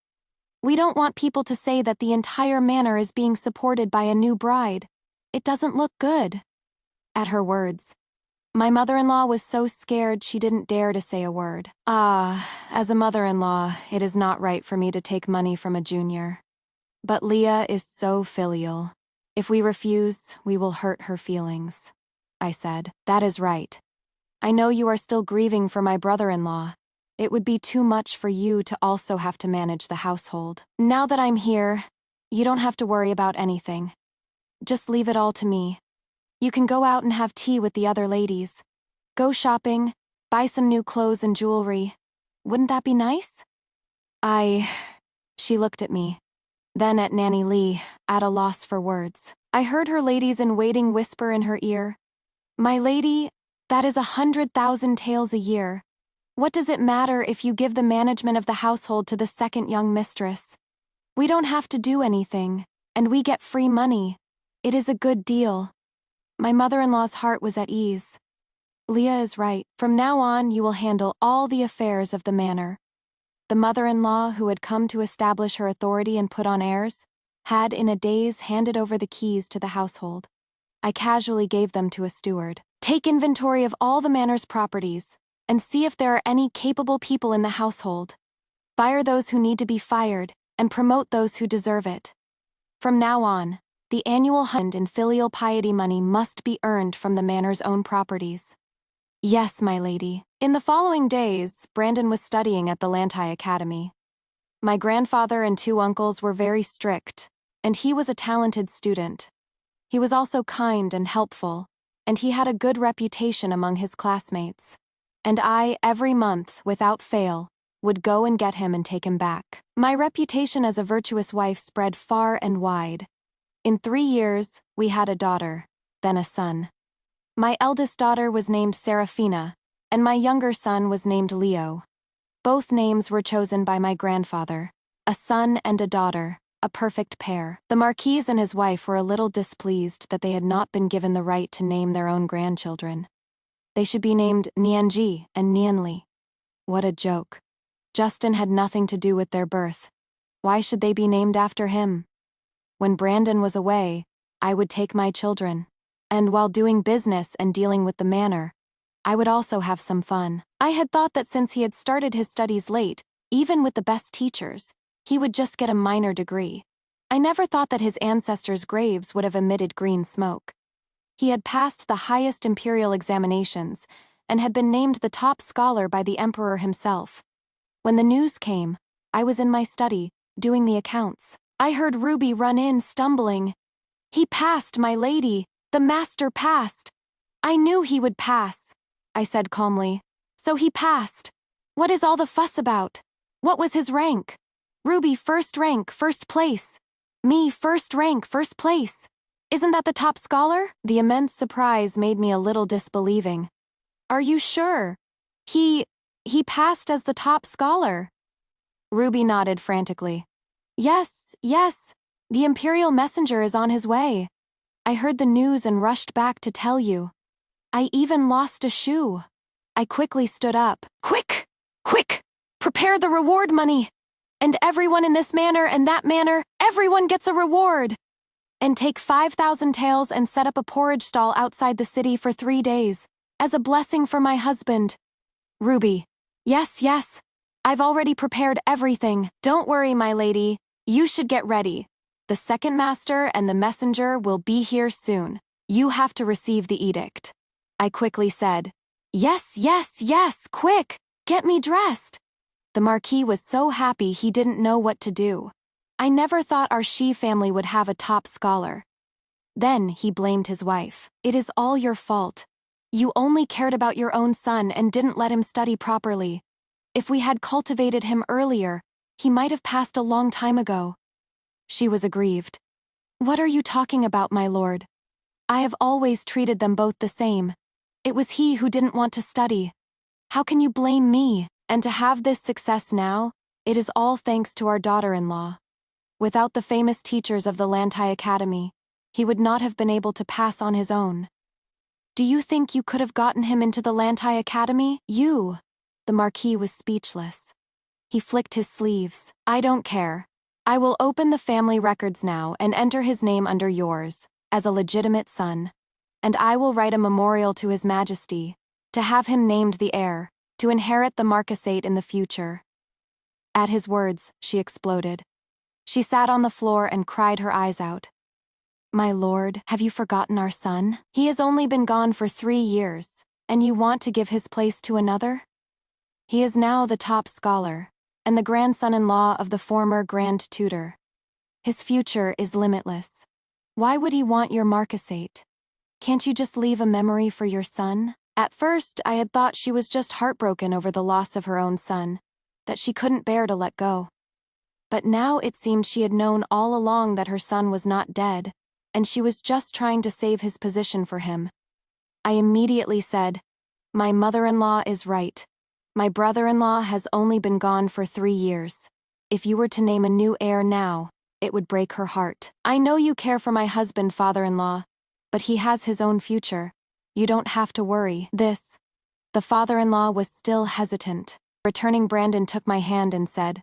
We don't want people to say that the entire manor is being supported by a new bride. It doesn't look good." At her words, my mother-in-law was so scared she didn't dare to say a word. As a mother-in-law, it is not right for me to take money from a junior. But Leah is so filial. If we refuse, we will hurt her feelings. I said, "That is right. I know you are still grieving for my brother-in-law. It would be too much for you to also have to manage the household. Now that I'm here, you don't have to worry about anything. Just leave it all to me. You can go out and have tea with the other ladies. Go shopping, buy some new clothes and jewelry. Wouldn't that be nice?" She looked at me, then at Nanny Lee, at a loss for words. I heard her ladies-in-waiting whisper in her ear, "My lady, that is 100,000 taels a year. What does it matter if you give the management of the household to the second young mistress? We don't have to do anything, and we get free money. It is a good deal." My mother-in-law's heart was at ease. Leah is right. From now on, you will handle all the affairs of the manor. The mother-in-law, who had come to establish her authority and put on airs, had in a daze handed over the keys to the household. I casually gave them to a steward. "Take inventory of all the manor's properties, and see if there are any capable people in the household. Fire those who need to be fired, and promote those who deserve it. From now on, the annual hund and filial piety money must be earned from the manor's own properties." "Yes, my lady." In the following days, Brandon was studying at the Lantai Academy. My grandfather and 2 uncles were very strict, and he was a talented student. He was also kind and helpful, and he had a good reputation among his classmates. And I, every month, without fail, would go and get him and take him back. My reputation as a virtuous wife spread far and wide. In 3 years, we had a daughter, then a son. My eldest daughter was named Serafina, and my younger son was named Leo. Both names were chosen by my grandfather, a son and a daughter, a perfect pair. The Marquis and his wife were a little displeased that they had not been given the right to name their own grandchildren. They should be named Nianji and Nianli. What a joke. Justin had nothing to do with their birth. Why should they be named after him? When Brandon was away, I would take my children. And while doing business and dealing with the manor, I would also have some fun. I had thought that since he had started his studies late, even with the best teachers, he would just get a minor degree. I never thought that his ancestors' graves would have emitted green smoke. He had passed the highest imperial examinations and had been named the top scholar by the emperor himself. When the news came, I was in my study, doing the accounts. I heard Ruby run in, stumbling. "He passed, my lady! The master passed! I knew he would pass," I said calmly. "So he passed. What is all the fuss about? What was his rank?" "Ruby, first rank, first place. Me, first rank, first place. Isn't that the top scholar?" The immense surprise made me a little disbelieving. "Are you sure? He passed as the top scholar." Ruby nodded frantically. Yes, the imperial messenger is on his way. I heard the news and rushed back to tell you. I even lost a shoe." I quickly stood up. Quick! Prepare the reward money! And everyone in this manor and that manor, everyone gets a reward! And take 5,000 taels and set up a porridge stall outside the city for 3 days, as a blessing for my husband." Ruby. Yes. I've already prepared everything. Don't worry, my lady. You should get ready. The second master and the messenger will be here soon. You have to receive the edict." I quickly said, Yes, quick! Get me dressed!" The Marquis was so happy he didn't know what to do. I never thought our Shi family would have a top scholar. Then he blamed his wife. "It is all your fault. You only cared about your own son and didn't let him study properly. If we had cultivated him earlier, he might have passed a long time ago." She was aggrieved. "What are you talking about, my lord? I have always treated them both the same. It was he who didn't want to study. How can you blame me? And to have this success now, it is all thanks to our daughter-in-law. Without the famous teachers of the Lantai Academy, he would not have been able to pass on his own. Do you think you could have gotten him into the Lantai Academy? You?" The Marquis was speechless. He flicked his sleeves. "I don't care. I will open the family records now and enter his name under yours, as a legitimate son. And I will write a memorial to His Majesty, to have him named the heir, to inherit the marquisate in the future." At his words, she exploded. She sat on the floor and cried her eyes out. "My lord, have you forgotten our son? He has only been gone for 3 years, and you want to give his place to another? He is now the top scholar, and the grandson-in-law of the former Grand Tutor. His future is limitless. Why would he want your marquisate? Can't you just leave a memory for your son?" At first, I had thought she was just heartbroken over the loss of her own son, that she couldn't bear to let go. But now it seemed she had known all along that her son was not dead, and she was just trying to save his position for him. I immediately said, "My mother-in-law is right. My brother-in-law has only been gone for 3 years. If you were to name a new heir now, it would break her heart. I know you care for my husband, father-in-law, but he has his own future. You don't have to worry." The father-in-law was still hesitant. Returning, Brandon took my hand and said,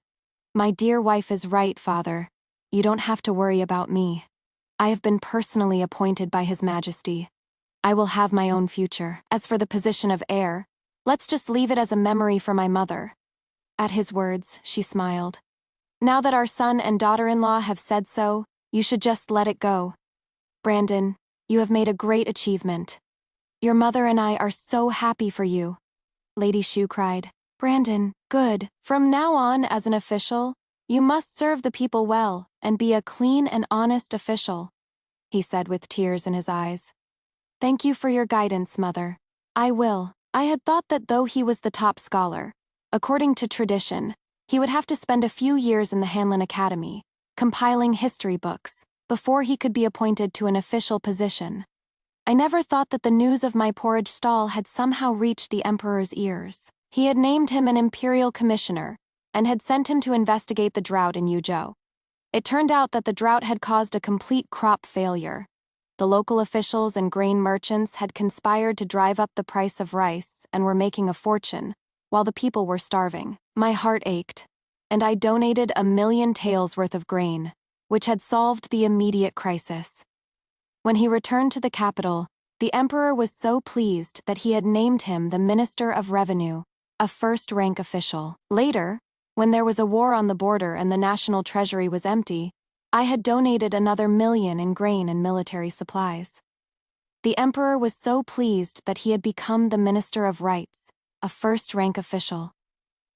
"My dear wife is right, father. You don't have to worry about me. I have been personally appointed by His Majesty. I will have my own future. As for the position of heir, let's just leave it as a memory for my mother." At his words, she smiled. "Now that our son and daughter-in-law have said so, you should just let it go. Brandon, you have made a great achievement. Your mother and I are so happy for you." Lady Shu cried. "Brandon, good. From now on, as an official, you must serve the people well, and be a clean and honest official," he said with tears in his eyes. "Thank you for your guidance, mother. I will." I had thought that though he was the top scholar, according to tradition, he would have to spend a few years in the Hanlin Academy, compiling history books, before he could be appointed to an official position. I never thought that the news of my porridge stall had somehow reached the emperor's ears. He had named him an imperial commissioner, and had sent him to investigate the drought in Yuzhou. It turned out that the drought had caused a complete crop failure. The local officials and grain merchants had conspired to drive up the price of rice and were making a fortune, while the people were starving. My heart ached, and I donated 1,000,000 taels worth of grain, which had solved the immediate crisis. When he returned to the capital, the emperor was so pleased that he had named him the Minister of Revenue, a first-rank official. Later, when there was a war on the border and the national treasury was empty, I had donated another 1,000,000 in grain and military supplies. The emperor was so pleased that he had become the Minister of Rights, a first-rank official.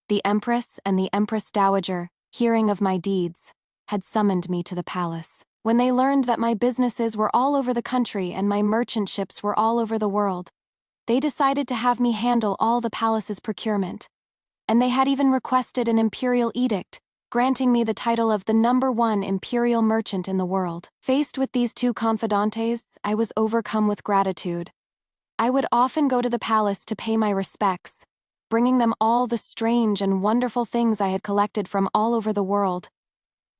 The empress and the empress dowager, hearing of my deeds, had summoned me to the palace. When they learned that my businesses were all over the country and my merchant ships were all over the world, they decided to have me handle all the palace's procurement. And they had even requested an imperial edict, granting me the title of the #1 imperial merchant in the world. Faced with these two confidantes, I was overcome with gratitude. I would often go to the palace to pay my respects, bringing them all the strange and wonderful things I had collected from all over the world.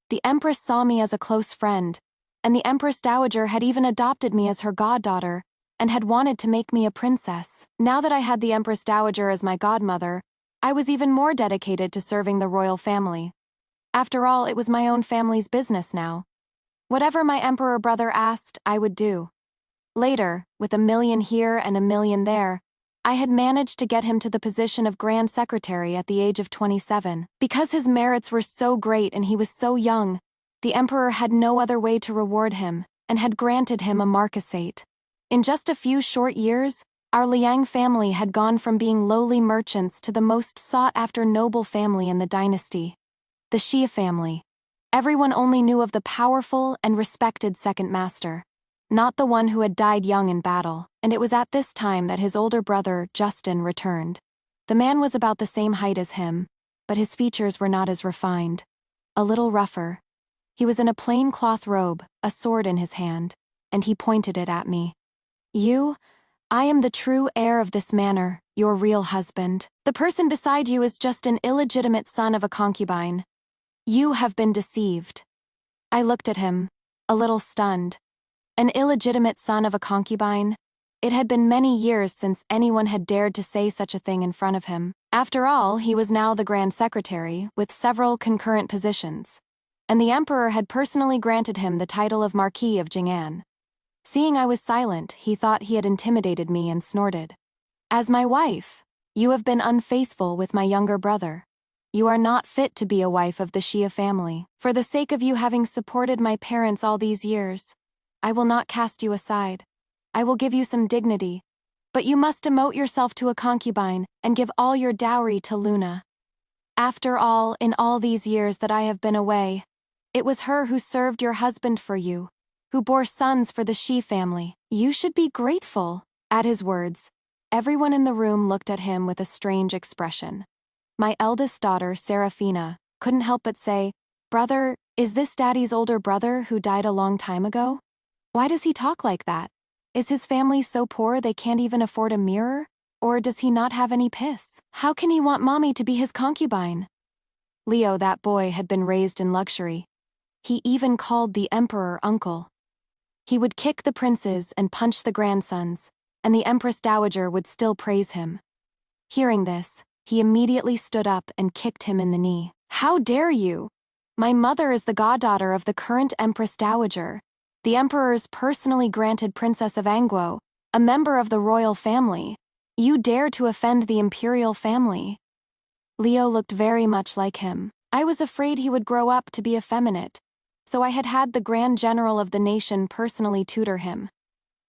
The empress saw me as a close friend, and the empress dowager had even adopted me as her goddaughter, and had wanted to make me a princess. Now that I had the empress dowager as my godmother, I was even more dedicated to serving the royal family. After all, it was my own family's business now. Whatever my emperor brother asked, I would do. Later, with 1,000,000 here and 1,000,000 there, I had managed to get him to the position of Grand Secretary at the age of 27. Because his merits were so great and he was so young, the emperor had no other way to reward him, and had granted him a marquisate. In just a few short years, our Liang family had gone from being lowly merchants to the most sought-after noble family in the dynasty, the Xie family. Everyone only knew of the powerful and respected second master. not the one who had died young in battle, and it was at this time that his older brother, Justin, returned. The man was about the same height as him, but his features were not as refined. A little rougher. He was in a plain cloth robe, a sword in his hand, and he pointed it at me. I am the true heir of this manor, your real husband. The person beside you is just an illegitimate son of a concubine. You have been deceived. I looked at him, a little stunned. An illegitimate son of a concubine? It had been many years since anyone had dared to say such a thing in front of him. After all, he was now the Grand Secretary, with several concurrent positions. And the Emperor had personally granted him the title of Marquis of Jing'an. Seeing I was silent, he thought he had intimidated me and snorted. As my wife, you have been unfaithful with my younger brother. You are not fit to be a wife of the Xia family. For the sake of you having supported my parents all these years, I will not cast you aside. I will give you some dignity. But you must demote yourself to a concubine and give all your dowry to Luna. After all, in all these years that I have been away, it was her who served your husband for you, who bore sons for the Xi family. You should be grateful. At his words, everyone in the room looked at him with a strange expression. My eldest daughter, Serafina, couldn't help but say, "Brother, is this Daddy's older brother who died a long time ago? Why does he talk like that? Is his family so poor they can't even afford a mirror? Or does he not have any piss? How can he want Mommy to be his concubine?" Leo, that boy, had been raised in luxury. He even called the Emperor uncle. He would kick the princes and punch the grandsons, and the Empress Dowager would still praise him. Hearing this, he immediately stood up and kicked him in the knee. "How dare you? My mother is the goddaughter of the current Empress Dowager, the Emperor's personally granted Princess of Angguo, a member of the royal family. You dare to offend the imperial family." Leo looked very much like him. I was afraid he would grow up to be effeminate, so I had the Grand General of the nation personally tutor him.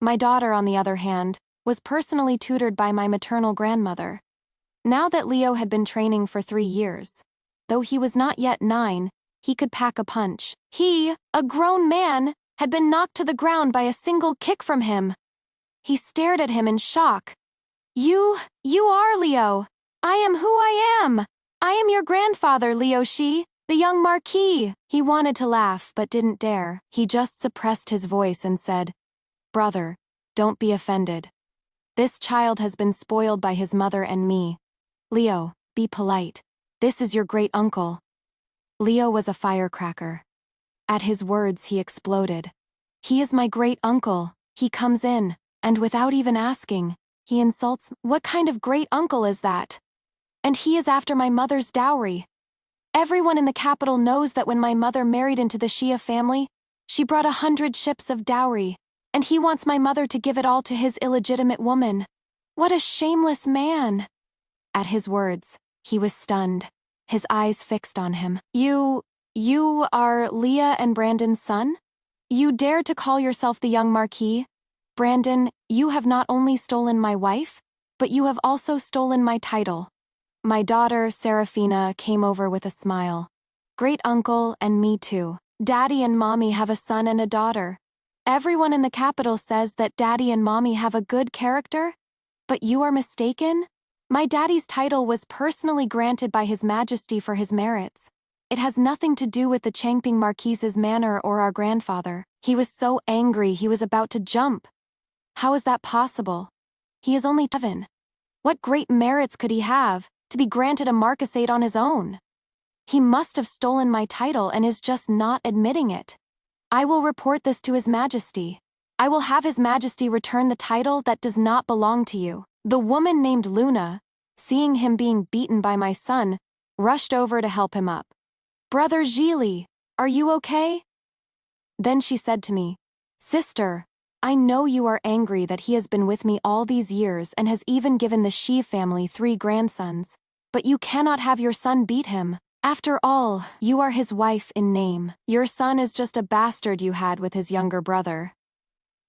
My daughter, on the other hand, was personally tutored by my maternal grandmother. Now that Leo had been training for 3 years, though he was not yet 9, he could pack a punch. He, a grown man, had been knocked to the ground by a single kick from him. He stared at him in shock. You are Leo. I am who I am. I am your grandfather, Leo Shi, the young Marquis." He wanted to laugh but didn't dare. He just suppressed his voice and said, "Brother, don't be offended. This child has been spoiled by his mother and me. Leo, be polite. This is your great uncle." Leo was a firecracker. At his words, he exploded. "He is my great uncle. He comes in, and without even asking, he insults. What kind of great uncle is that? And he is after my mother's dowry. Everyone in the capital knows that when my mother married into the Xia family, she brought 100 ships of dowry, and he wants my mother to give it all to his illegitimate woman. What a shameless man!" At his words, he was stunned, his eyes fixed on him. You are Leah and Brandon's son? You dare to call yourself the young Marquis? Brandon, you have not only stolen my wife, but you have also stolen my title." My daughter, Serafina, came over with a smile. "Great uncle, and me too. Daddy and Mommy have a son and a daughter. Everyone in the capital says that Daddy and Mommy have a good character, but you are mistaken. My daddy's title was personally granted by His Majesty for his merits. It has nothing to do with the Changping Marquis's manor or our grandfather." He was so angry he was about to jump. How is that possible? He is only 7. What great merits could he have to be granted a marquisate on his own? He must have stolen my title and is just not admitting it. I will report this to His Majesty. I will have His Majesty return the title that does not belong to you." The woman named Luna, seeing him being beaten by my son, rushed over to help him up. "Brother Zhili, are you okay?" Then she said to me, "Sister, I know you are angry that he has been with me all these years and has even given the Shi family 3 grandsons, but you cannot have your son beat him. After all, you are his wife in name. Your son is just a bastard you had with his younger brother.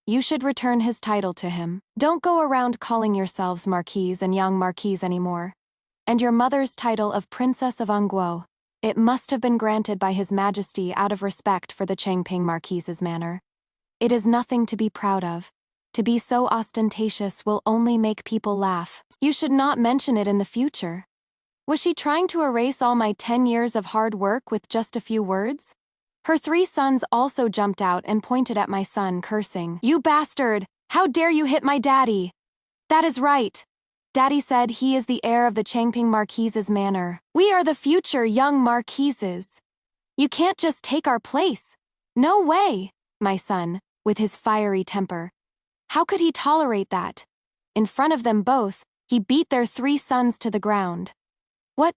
You should return his title to him. Don't go around calling yourselves Marquis and young Marquis anymore. And your mother's title of Princess of Angguo, it must have been granted by His Majesty out of respect for the Changping Marquis's manor. It is nothing to be proud of. To be so ostentatious will only make people laugh. You should not mention it in the future. Was she trying to erase all my 10 years of hard work with just a few words? Her 3 sons also jumped out and pointed at my son, cursing. "You bastard! How dare you hit my daddy?" "That is right. Daddy said he is the heir of the Changping Marquise's manor. We are the future young marquises. You can't just take our place. No way!" My son, with his fiery temper. How could he tolerate that? In front of them both, he beat their 3 sons to the ground. What?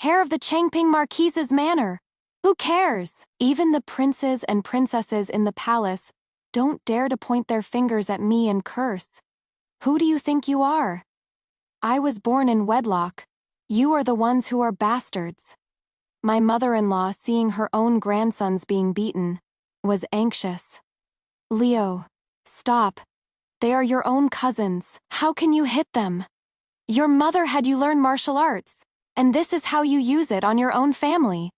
Heir of the Changping Marquise's manor? Who cares? Even the princes and princesses in the palace don't dare to point their fingers at me and curse. Who do you think you are? I was born in wedlock. You are the ones who are bastards. My mother-in-law, seeing her own grandsons being beaten, was anxious. Leo, stop. They are your own cousins. How can you hit them? Your mother had you learn martial arts, and this is how you use it on your own family.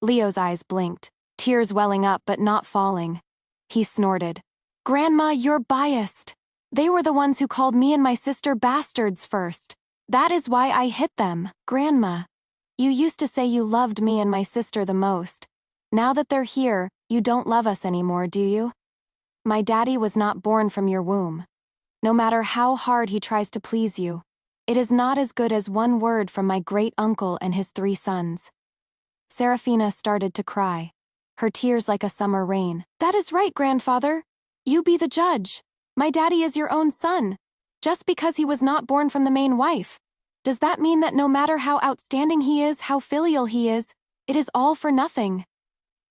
Leo's eyes blinked, tears welling up but not falling. He snorted. Grandma, you're biased. They were the ones who called me and my sister bastards first. That is why I hit them. Grandma, you used to say you loved me and my sister the most. Now that they're here, you don't love us anymore, do you? My daddy was not born from your womb. No matter how hard he tries to please you, it is not as good as one word from my great-uncle and his 3 sons. Serafina started to cry, her tears like a summer rain. That is right, grandfather. You be the judge. My daddy is your own son. Just because he was not born from the main wife. Does that mean that no matter how outstanding he is, how filial he is, it is all for nothing?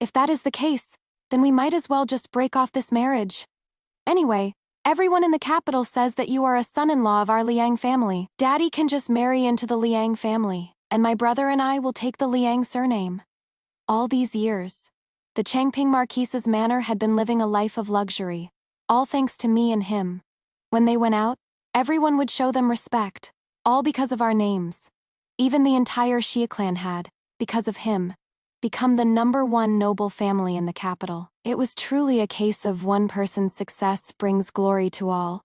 If that is the case, then we might as well just break off this marriage. Anyway, everyone in the capital says that you are a son-in-law of our Liang family. Daddy can just marry into the Liang family, and my brother and I will take the Liang surname. All these years, the Changping Marquise's manor had been living a life of luxury, all thanks to me and him. When they went out, everyone would show them respect, all because of our names. Even the entire Xie clan had, because of him, become the #1 noble family in the capital. It was truly a case of one person's success brings glory to all.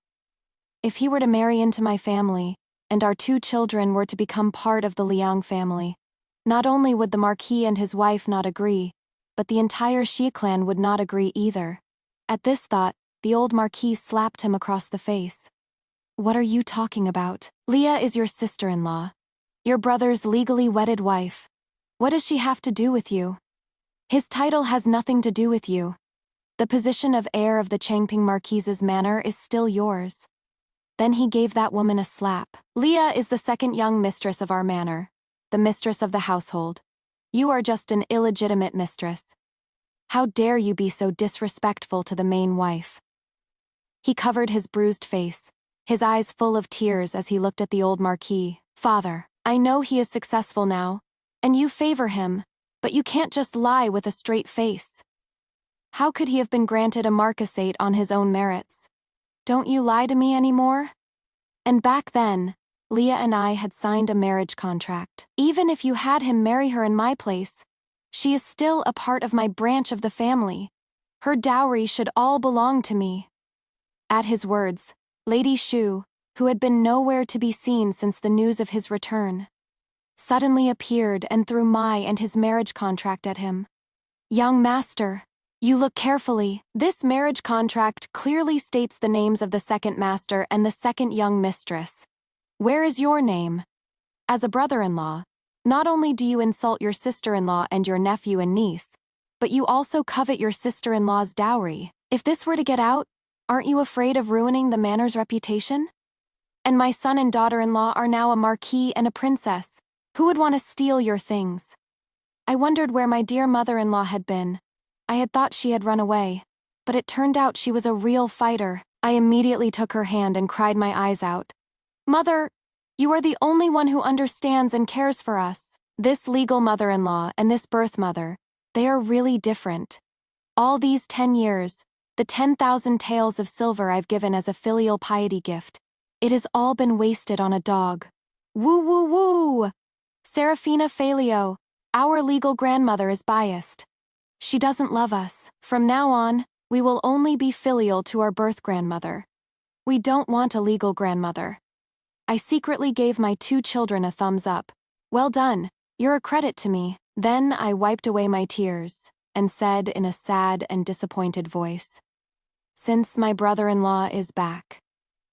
If he were to marry into my family, and our 2 children were to become part of the Liang family, not only would the Marquis and his wife not agree, but the entire Xie clan would not agree either. At this thought, the old Marquis slapped him across the face. What are you talking about? Leah is your sister-in-law. Your brother's legally wedded wife. What does she have to do with you? His title has nothing to do with you. The position of heir of the Changping Marquise's manor is still yours. Then he gave that woman a slap. Leah is the second young mistress of our manor, the mistress of the household. You are just an illegitimate mistress. How dare you be so disrespectful to the main wife? He covered his bruised face, his eyes full of tears as he looked at the old Marquis. Father, I know he is successful now, and you favor him, but you can't just lie with a straight face. How could he have been granted a marquisate on his own merits? Don't you lie to me anymore? And back then, Leah and I had signed a marriage contract. Even if you had him marry her in my place, she is still a part of my branch of the family. Her dowry should all belong to me. At his words, Lady Shu, who had been nowhere to be seen since the news of his return, suddenly appeared and threw my and his marriage contract at him. Young master, you look carefully. This marriage contract clearly states the names of the second master and the second young mistress. Where is your name? As a brother-in-law, not only do you insult your sister-in-law and your nephew and niece, but you also covet your sister-in-law's dowry. If this were to get out, aren't you afraid of ruining the manor's reputation? And my son and daughter-in-law are now a marquis and a princess. Who would want to steal your things? I wondered where my dear mother-in-law had been. I had thought she had run away, but it turned out she was a real fighter. I immediately took her hand and cried my eyes out. Mother, you are the only one who understands and cares for us. This legal mother-in-law and this birth mother, they are really different. All these 10 years, the 10,000 taels of silver I've given as a filial piety gift, it has all been wasted on a dog. Woo woo woo! Serafina Falio, our legal grandmother is biased. She doesn't love us. From now on, We will only be filial to our birth grandmother. We don't want a legal grandmother. I secretly gave my 2 children a thumbs up. Well done, you're a credit to me. Then I wiped away my tears and said in a sad and disappointed voice, since my brother-in-law is back,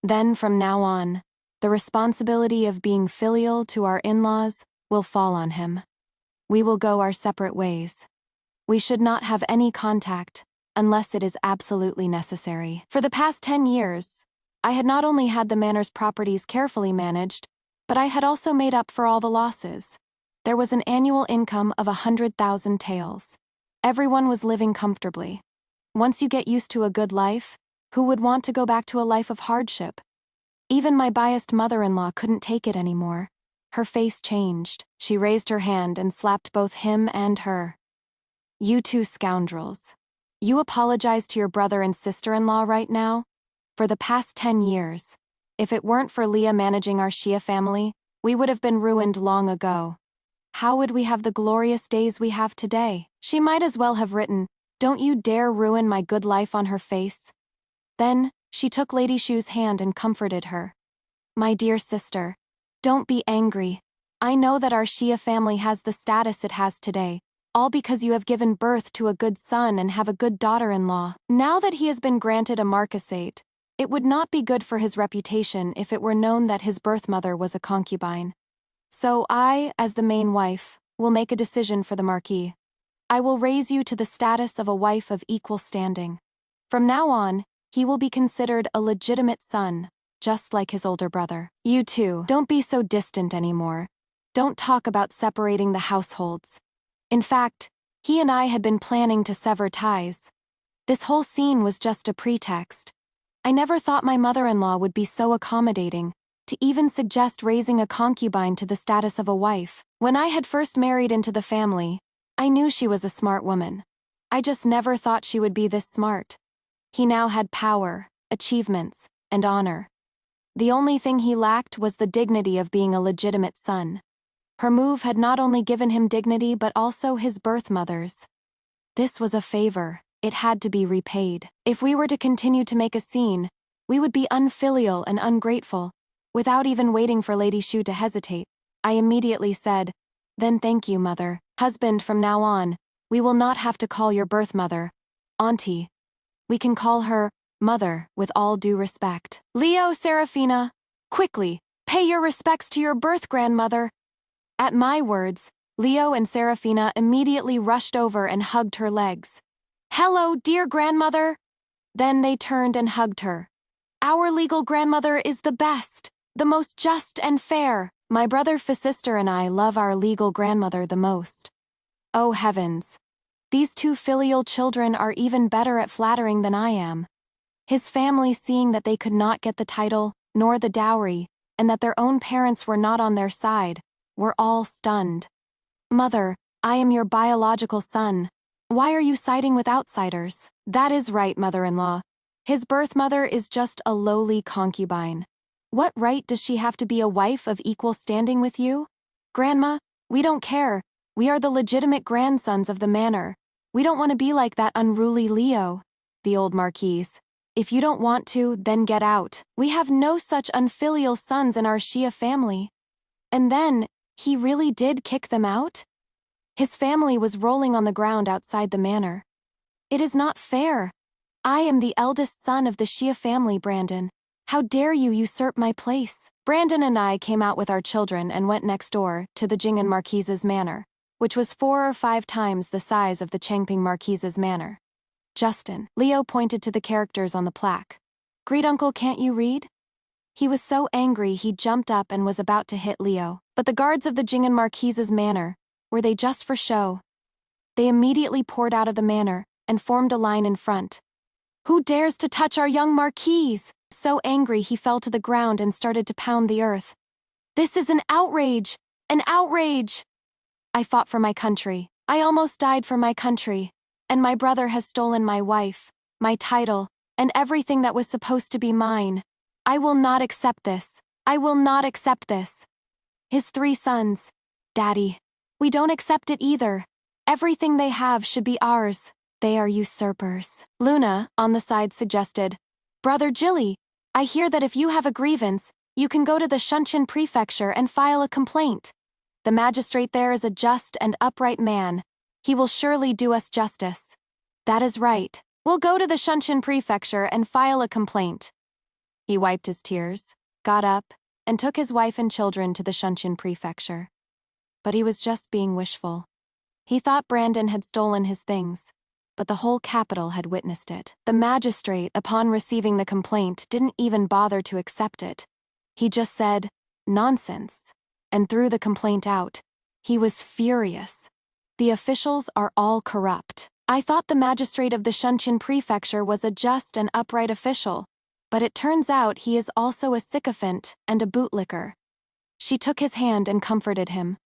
then from now on, the responsibility of being filial to our in-laws will fall on him. We will go our separate ways. We should not have any contact unless it is absolutely necessary. For the past 10 years, I had not only had the manor's properties carefully managed, but I had also made up for all the losses. There was an annual income of 100,000 taels. Everyone was living comfortably. Once you get used to a good life, who would want to go back to a life of hardship? Even my biased mother-in-law couldn't take it anymore. Her face changed. She raised her hand and slapped both him and her. You 2 scoundrels. You apologize to your brother and sister-in-law right now? For the past 10 years. If it weren't for Leah managing our Shia family, we would have been ruined long ago. How would we have the glorious days we have today? She might as well have written, "Don't you dare ruin my good life," on her face. Then, she took Lady Shu's hand and comforted her. My dear sister, don't be angry. I know that our Shia family has the status it has today, all because you have given birth to a good son and have a good daughter-in-law. Now that he has been granted a marquisate, it would not be good for his reputation if it were known that his birth mother was a concubine. So I, as the main wife, will make a decision for the Marquis. I will raise you to the status of a wife of equal standing. From now on, he will be considered a legitimate son, just like his older brother. You 2, don't be so distant anymore. Don't talk about separating the households. In fact, he and I had been planning to sever ties. This whole scene was just a pretext. I never thought my mother-in-law would be so accommodating, to even suggest raising a concubine to the status of a wife. When I had first married into the family, I knew she was a smart woman. I just never thought she would be this smart. He now had power, achievements, and honor. The only thing he lacked was the dignity of being a legitimate son. Her move had not only given him dignity but also his birth mother's. This was a favor. It had to be repaid. If we were to continue to make a scene, we would be unfilial and ungrateful. Without even waiting for Lady Shu to hesitate, I immediately said, "Then thank you, mother. Husband, from now on, we will not have to call your birth mother auntie. We can call her mother with all due respect." Leo, Serafina, quickly, pay your respects to your birth grandmother. At my words, Leo and Serafina immediately rushed over and hugged her legs. "Hello, dear grandmother." Then they turned and hugged her. "Our legal grandmother is the best, the most just and fair. My brother, sister, and I love our legal grandmother the most. Oh heavens! These 2 filial children are even better at flattering than I am." His family, seeing that they could not get the title, nor the dowry, and that their own parents were not on their side, were all stunned. "Mother, I am your biological son. Why are you siding with outsiders?" "That is right, mother-in-law. His birth mother is just a lowly concubine. What right does she have to be a wife of equal standing with you?" "Grandma, we don't care. We are the legitimate grandsons of the manor. We don't want to be like that unruly Leo." The old marquise. "If you don't want to, then get out. We have no such unfilial sons in our Shia family." And then, he really did kick them out? His family was rolling on the ground outside the manor. "It is not fair. I am the eldest son of the Shia family, Brandon. How dare you usurp my place?" Brandon and I came out with our children and went next door to the Jing'an Marquise's manor, which was 4 or 5 times the size of the Changping Marquise's manor. "Justin," Leo pointed to the characters on the plaque. "Great uncle, can't you read?" He was so angry he jumped up and was about to hit Leo. But the guards of the Jing'an Marquise's manor, were they just for show? They immediately poured out of the manor and formed a line in front. "Who dares to touch our young Marquise?" So angry he fell to the ground and started to pound the earth. "This is an outrage! An outrage!" I fought for my country. I almost died for my country. And my brother has stolen my wife, my title, and everything that was supposed to be mine. I will not accept this. I will not accept this. His 3 sons. "Daddy, we don't accept it either. Everything they have should be ours." They are usurpers. Luna, on the side, suggested, Brother Jilly, I hear that if you have a grievance, you can go to the Shunshin prefecture and file a complaint. The magistrate there is a just and upright man. He will surely do us justice. That is right. We'll go to the Shunshin prefecture and file a complaint. He wiped his tears, got up, and took his wife and children to the Shunshin prefecture. But he was just being wishful. He thought Brandon had stolen his things, but the whole capital had witnessed it. The magistrate, upon receiving the complaint, didn't even bother to accept it. He just said, nonsense, and threw the complaint out. He was furious. The officials are all corrupt. I thought the magistrate of the Shunshin prefecture was a just and upright official, but it turns out he is also a sycophant and a bootlicker. She took his hand and comforted him.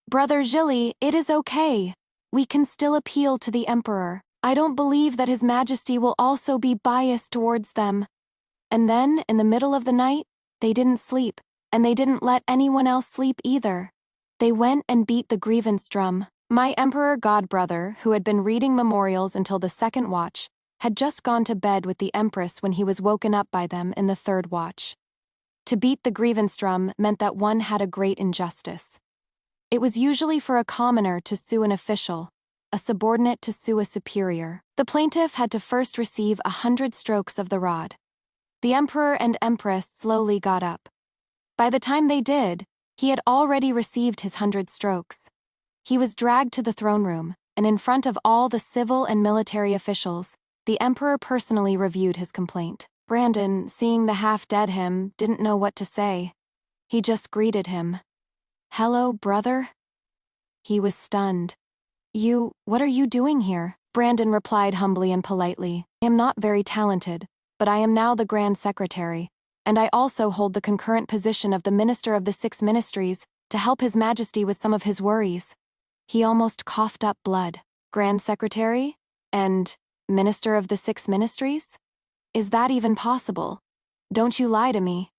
Brother Jilly, it is okay. We can still appeal to the emperor. I don't believe that His Majesty will also be biased towards them. And then, in the middle of the night, they didn't sleep, and they didn't let anyone else sleep either. They went and beat the grievance drum. My emperor godbrother, who had been reading memorials until the second watch, had just gone to bed with the empress when he was woken up by them in the third watch. To beat the grievance drum meant that one had a great injustice. It was usually for a commoner to sue an official, a subordinate to sue a superior. The plaintiff had to first receive 100 strokes of the rod. The emperor and empress slowly got up. By the time they did, he had already received his 100 strokes. He was dragged to the throne room, and in front of all the civil and military officials, the emperor personally reviewed his complaint. Brandon, seeing the half-dead him, didn't know what to say. He just greeted him. Hello, brother? He was stunned. What are you doing here? Brandon replied humbly and politely. I am not very talented, but I am now the Grand Secretary, and I also hold the concurrent position of the Minister of the Six Ministries to help His Majesty with some of his worries. He almost coughed up blood. Grand Secretary? And Minister of the Six Ministries? Is that even possible? Don't you lie to me.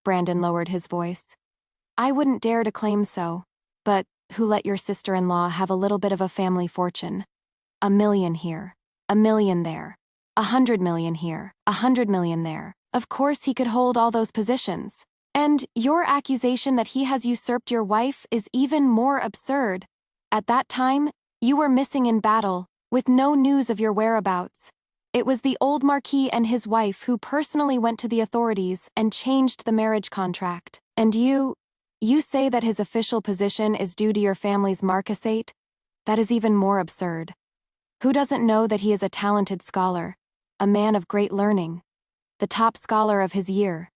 Brandon lowered his voice. I wouldn't dare to claim so, but who let your sister-in-law have a little bit of a family fortune? 1 million here, 1 million there, 100 million here, 100 million there. Of course he could hold all those positions. And your accusation that he has usurped your wife is even more absurd. At that time, you were missing in battle, with no news of your whereabouts. It was the old Marquis and his wife who personally went to the authorities and changed the marriage contract. And you say that his official position is due to your family's marquisate? That is even more absurd. Who doesn't know that he is a talented scholar, a man of great learning, the top scholar of his year?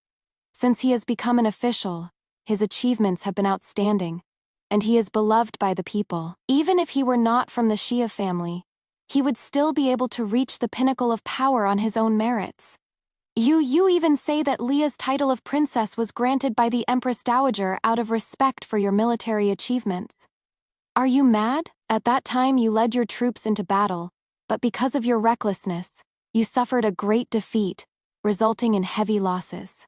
Since he has become an official, his achievements have been outstanding, and he is beloved by the people. Even if he were not from the Xia family, he would still be able to reach the pinnacle of power on his own merits. You even say that Leah's title of princess was granted by the Empress Dowager out of respect for your military achievements. Are you mad? At that time you led your troops into battle, but because of your recklessness, you suffered a great defeat, resulting in heavy losses.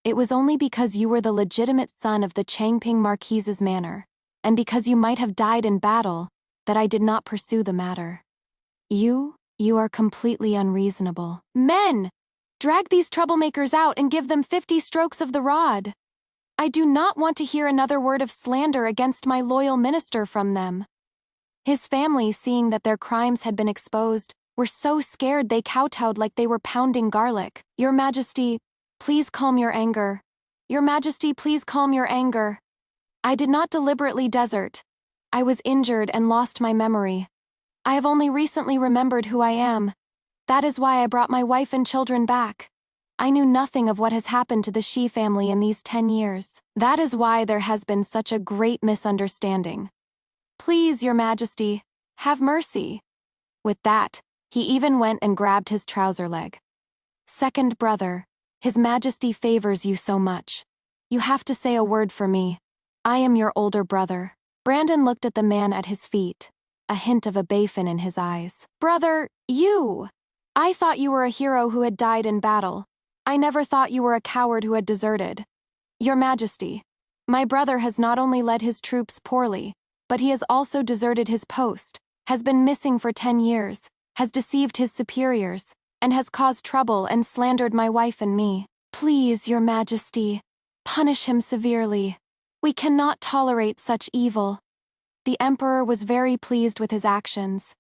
It was only because you were the legitimate son of the Changping Marquise's manor, and because you might have died in battle, that I did not pursue the matter. You are completely unreasonable. Men! Drag these troublemakers out and give them 50 strokes of the rod. I do not want to hear another word of slander against my loyal minister from them. His family, seeing that their crimes had been exposed, were so scared they kowtowed like they were pounding garlic. Your Majesty, please calm your anger. Your Majesty, please calm your anger. I did not deliberately desert. I was injured and lost my memory. I have only recently remembered who I am. That is why I brought my wife and children back. I knew nothing of what has happened to the Shi family in these 10 years. That is why there has been such a great misunderstanding. Please, Your Majesty, have mercy. With that, he even went and grabbed his trouser leg. Second brother, His Majesty favors you so much. You have to say a word for me. I am your older brother. Brandon looked at the man at his feet, a hint of a bayfin in his eyes. Brother, you! I thought you were a hero who had died in battle. I never thought you were a coward who had deserted. Your Majesty, my brother has not only led his troops poorly, but he has also deserted his post, has been missing for 10 years, has deceived his superiors, and has caused trouble and slandered my wife and me. Please, your majesty, punish him severely. We cannot tolerate such evil." The emperor was very pleased with his actions.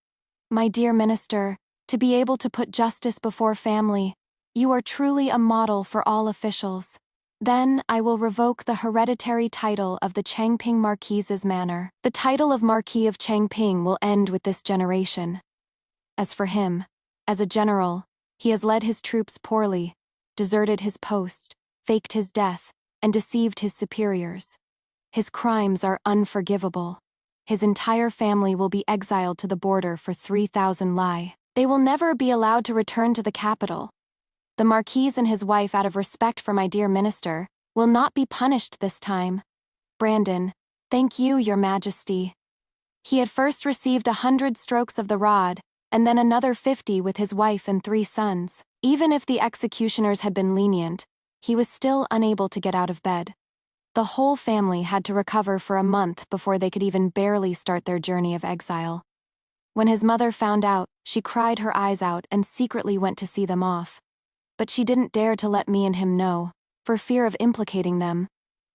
"My dear minister, to be able to put justice before family, you are truly a model for all officials. Then I will revoke the hereditary title of the Changping Marquise's manor. The title of Marquis of Changping will end with this generation. As for him, as a general, he has led his troops poorly, deserted his post, faked his death, and deceived his superiors. His crimes are unforgivable. His entire family will be exiled to the border for 3,000 Lai. They will never be allowed to return to the capital. The Marquis and his wife, out of respect for my dear minister, will not be punished this time. Brandon, thank you, your majesty." He had first received 100 strokes of the rod, and then another 50 with his wife and 3 sons. Even if the executioners had been lenient, he was still unable to get out of bed. The whole family had to recover for a month before they could even barely start their journey of exile. When his mother found out, she cried her eyes out and secretly went to see them off. But she didn't dare to let me and him know, for fear of implicating them.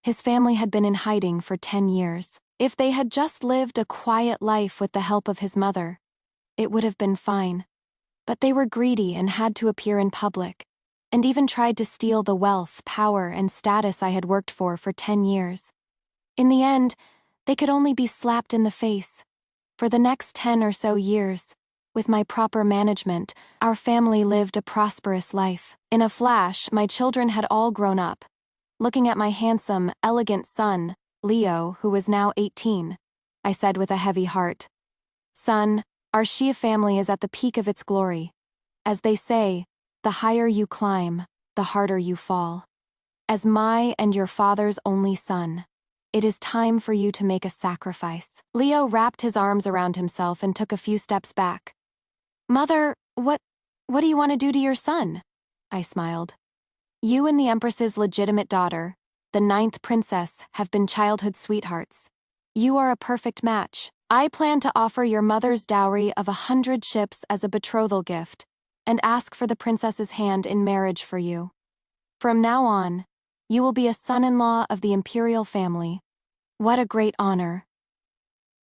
His family had been in hiding for 10 years. If they had just lived a quiet life with the help of his mother, it would have been fine. But they were greedy and had to appear in public, and even tried to steal the wealth, power, and status I had worked for 10 years. In the end, they could only be slapped in the face. For the next 10 or so years, with my proper management, our family lived a prosperous life. In a flash, my children had all grown up. Looking at my handsome, elegant son, Leo, who was now 18, I said with a heavy heart, "Son, our Xia family is at the peak of its glory. As they say, the higher you climb, the harder you fall. As my and your father's only son, it is time for you to make a sacrifice." Leo wrapped his arms around himself and took a few steps back. "Mother, what do you want to do to your son?" I smiled. "You and the Empress's legitimate daughter, the 9th princess, have been childhood sweethearts. You are a perfect match. I plan to offer your mother's dowry of 100 ships as a betrothal gift, and ask for the princess's hand in marriage for you. From now on, you will be a son-in-law of the imperial family. What a great honor.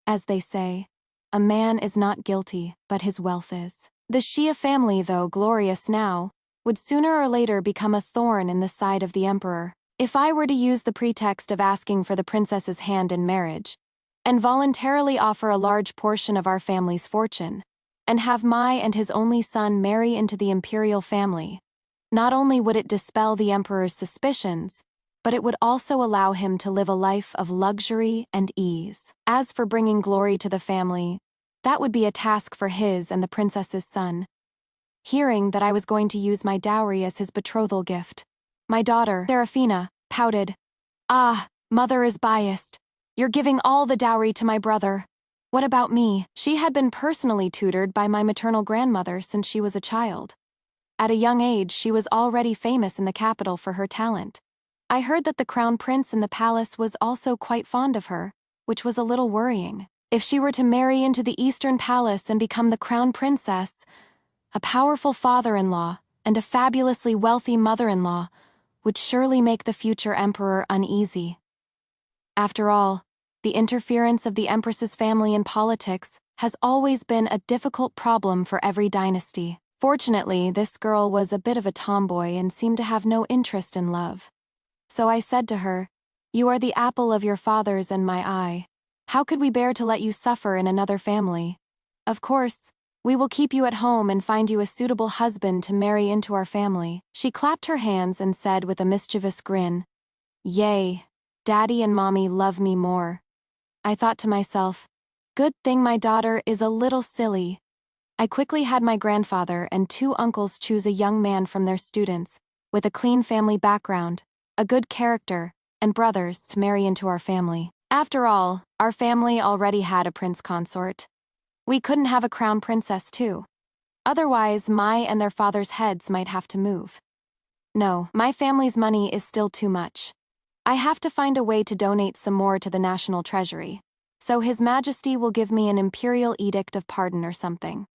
As they say, a man is not guilty, but his wealth is." The Xia family, though glorious now, would sooner or later become a thorn in the side of the emperor. If I were to use the pretext of asking for the princess's hand in marriage, and voluntarily offer a large portion of our family's fortune, and have my and his only son marry into the imperial family, not only would it dispel the emperor's suspicions, but it would also allow him to live a life of luxury and ease. As for bringing glory to the family, that would be a task for his and the princess's son. Hearing that I was going to use my dowry as his betrothal gift, my daughter, Serafina, pouted. "Ah, mother is biased. You're giving all the dowry to my brother. What about me?" She had been personally tutored by my maternal grandmother since she was a child. At a young age, she was already famous in the capital for her talent. I heard that the crown prince in the palace was also quite fond of her, which was a little worrying. If she were to marry into the Eastern Palace and become the crown princess, a powerful father-in-law and a fabulously wealthy mother-in-law would surely make the future emperor uneasy. After all, the interference of the empress's family in politics has always been a difficult problem for every dynasty. Fortunately, this girl was a bit of a tomboy and seemed to have no interest in love. So I said to her, "You are the apple of your father's and my eye. How could we bear to let you suffer in another family? Of course, we will keep you at home and find you a suitable husband to marry into our family." She clapped her hands and said with a mischievous grin, "Yay, Daddy and Mommy love me more." I thought to myself, good thing my daughter is a little silly. I quickly had my grandfather and 2 uncles choose a young man from their students, with a clean family background, a good character, and brothers to marry into our family. After all, our family already had a prince consort. We couldn't have a crown princess too. Otherwise, my and their father's heads might have to move. No, my family's money is still too much. I have to find a way to donate some more to the national treasury, so His Majesty will give me an imperial edict of pardon or something.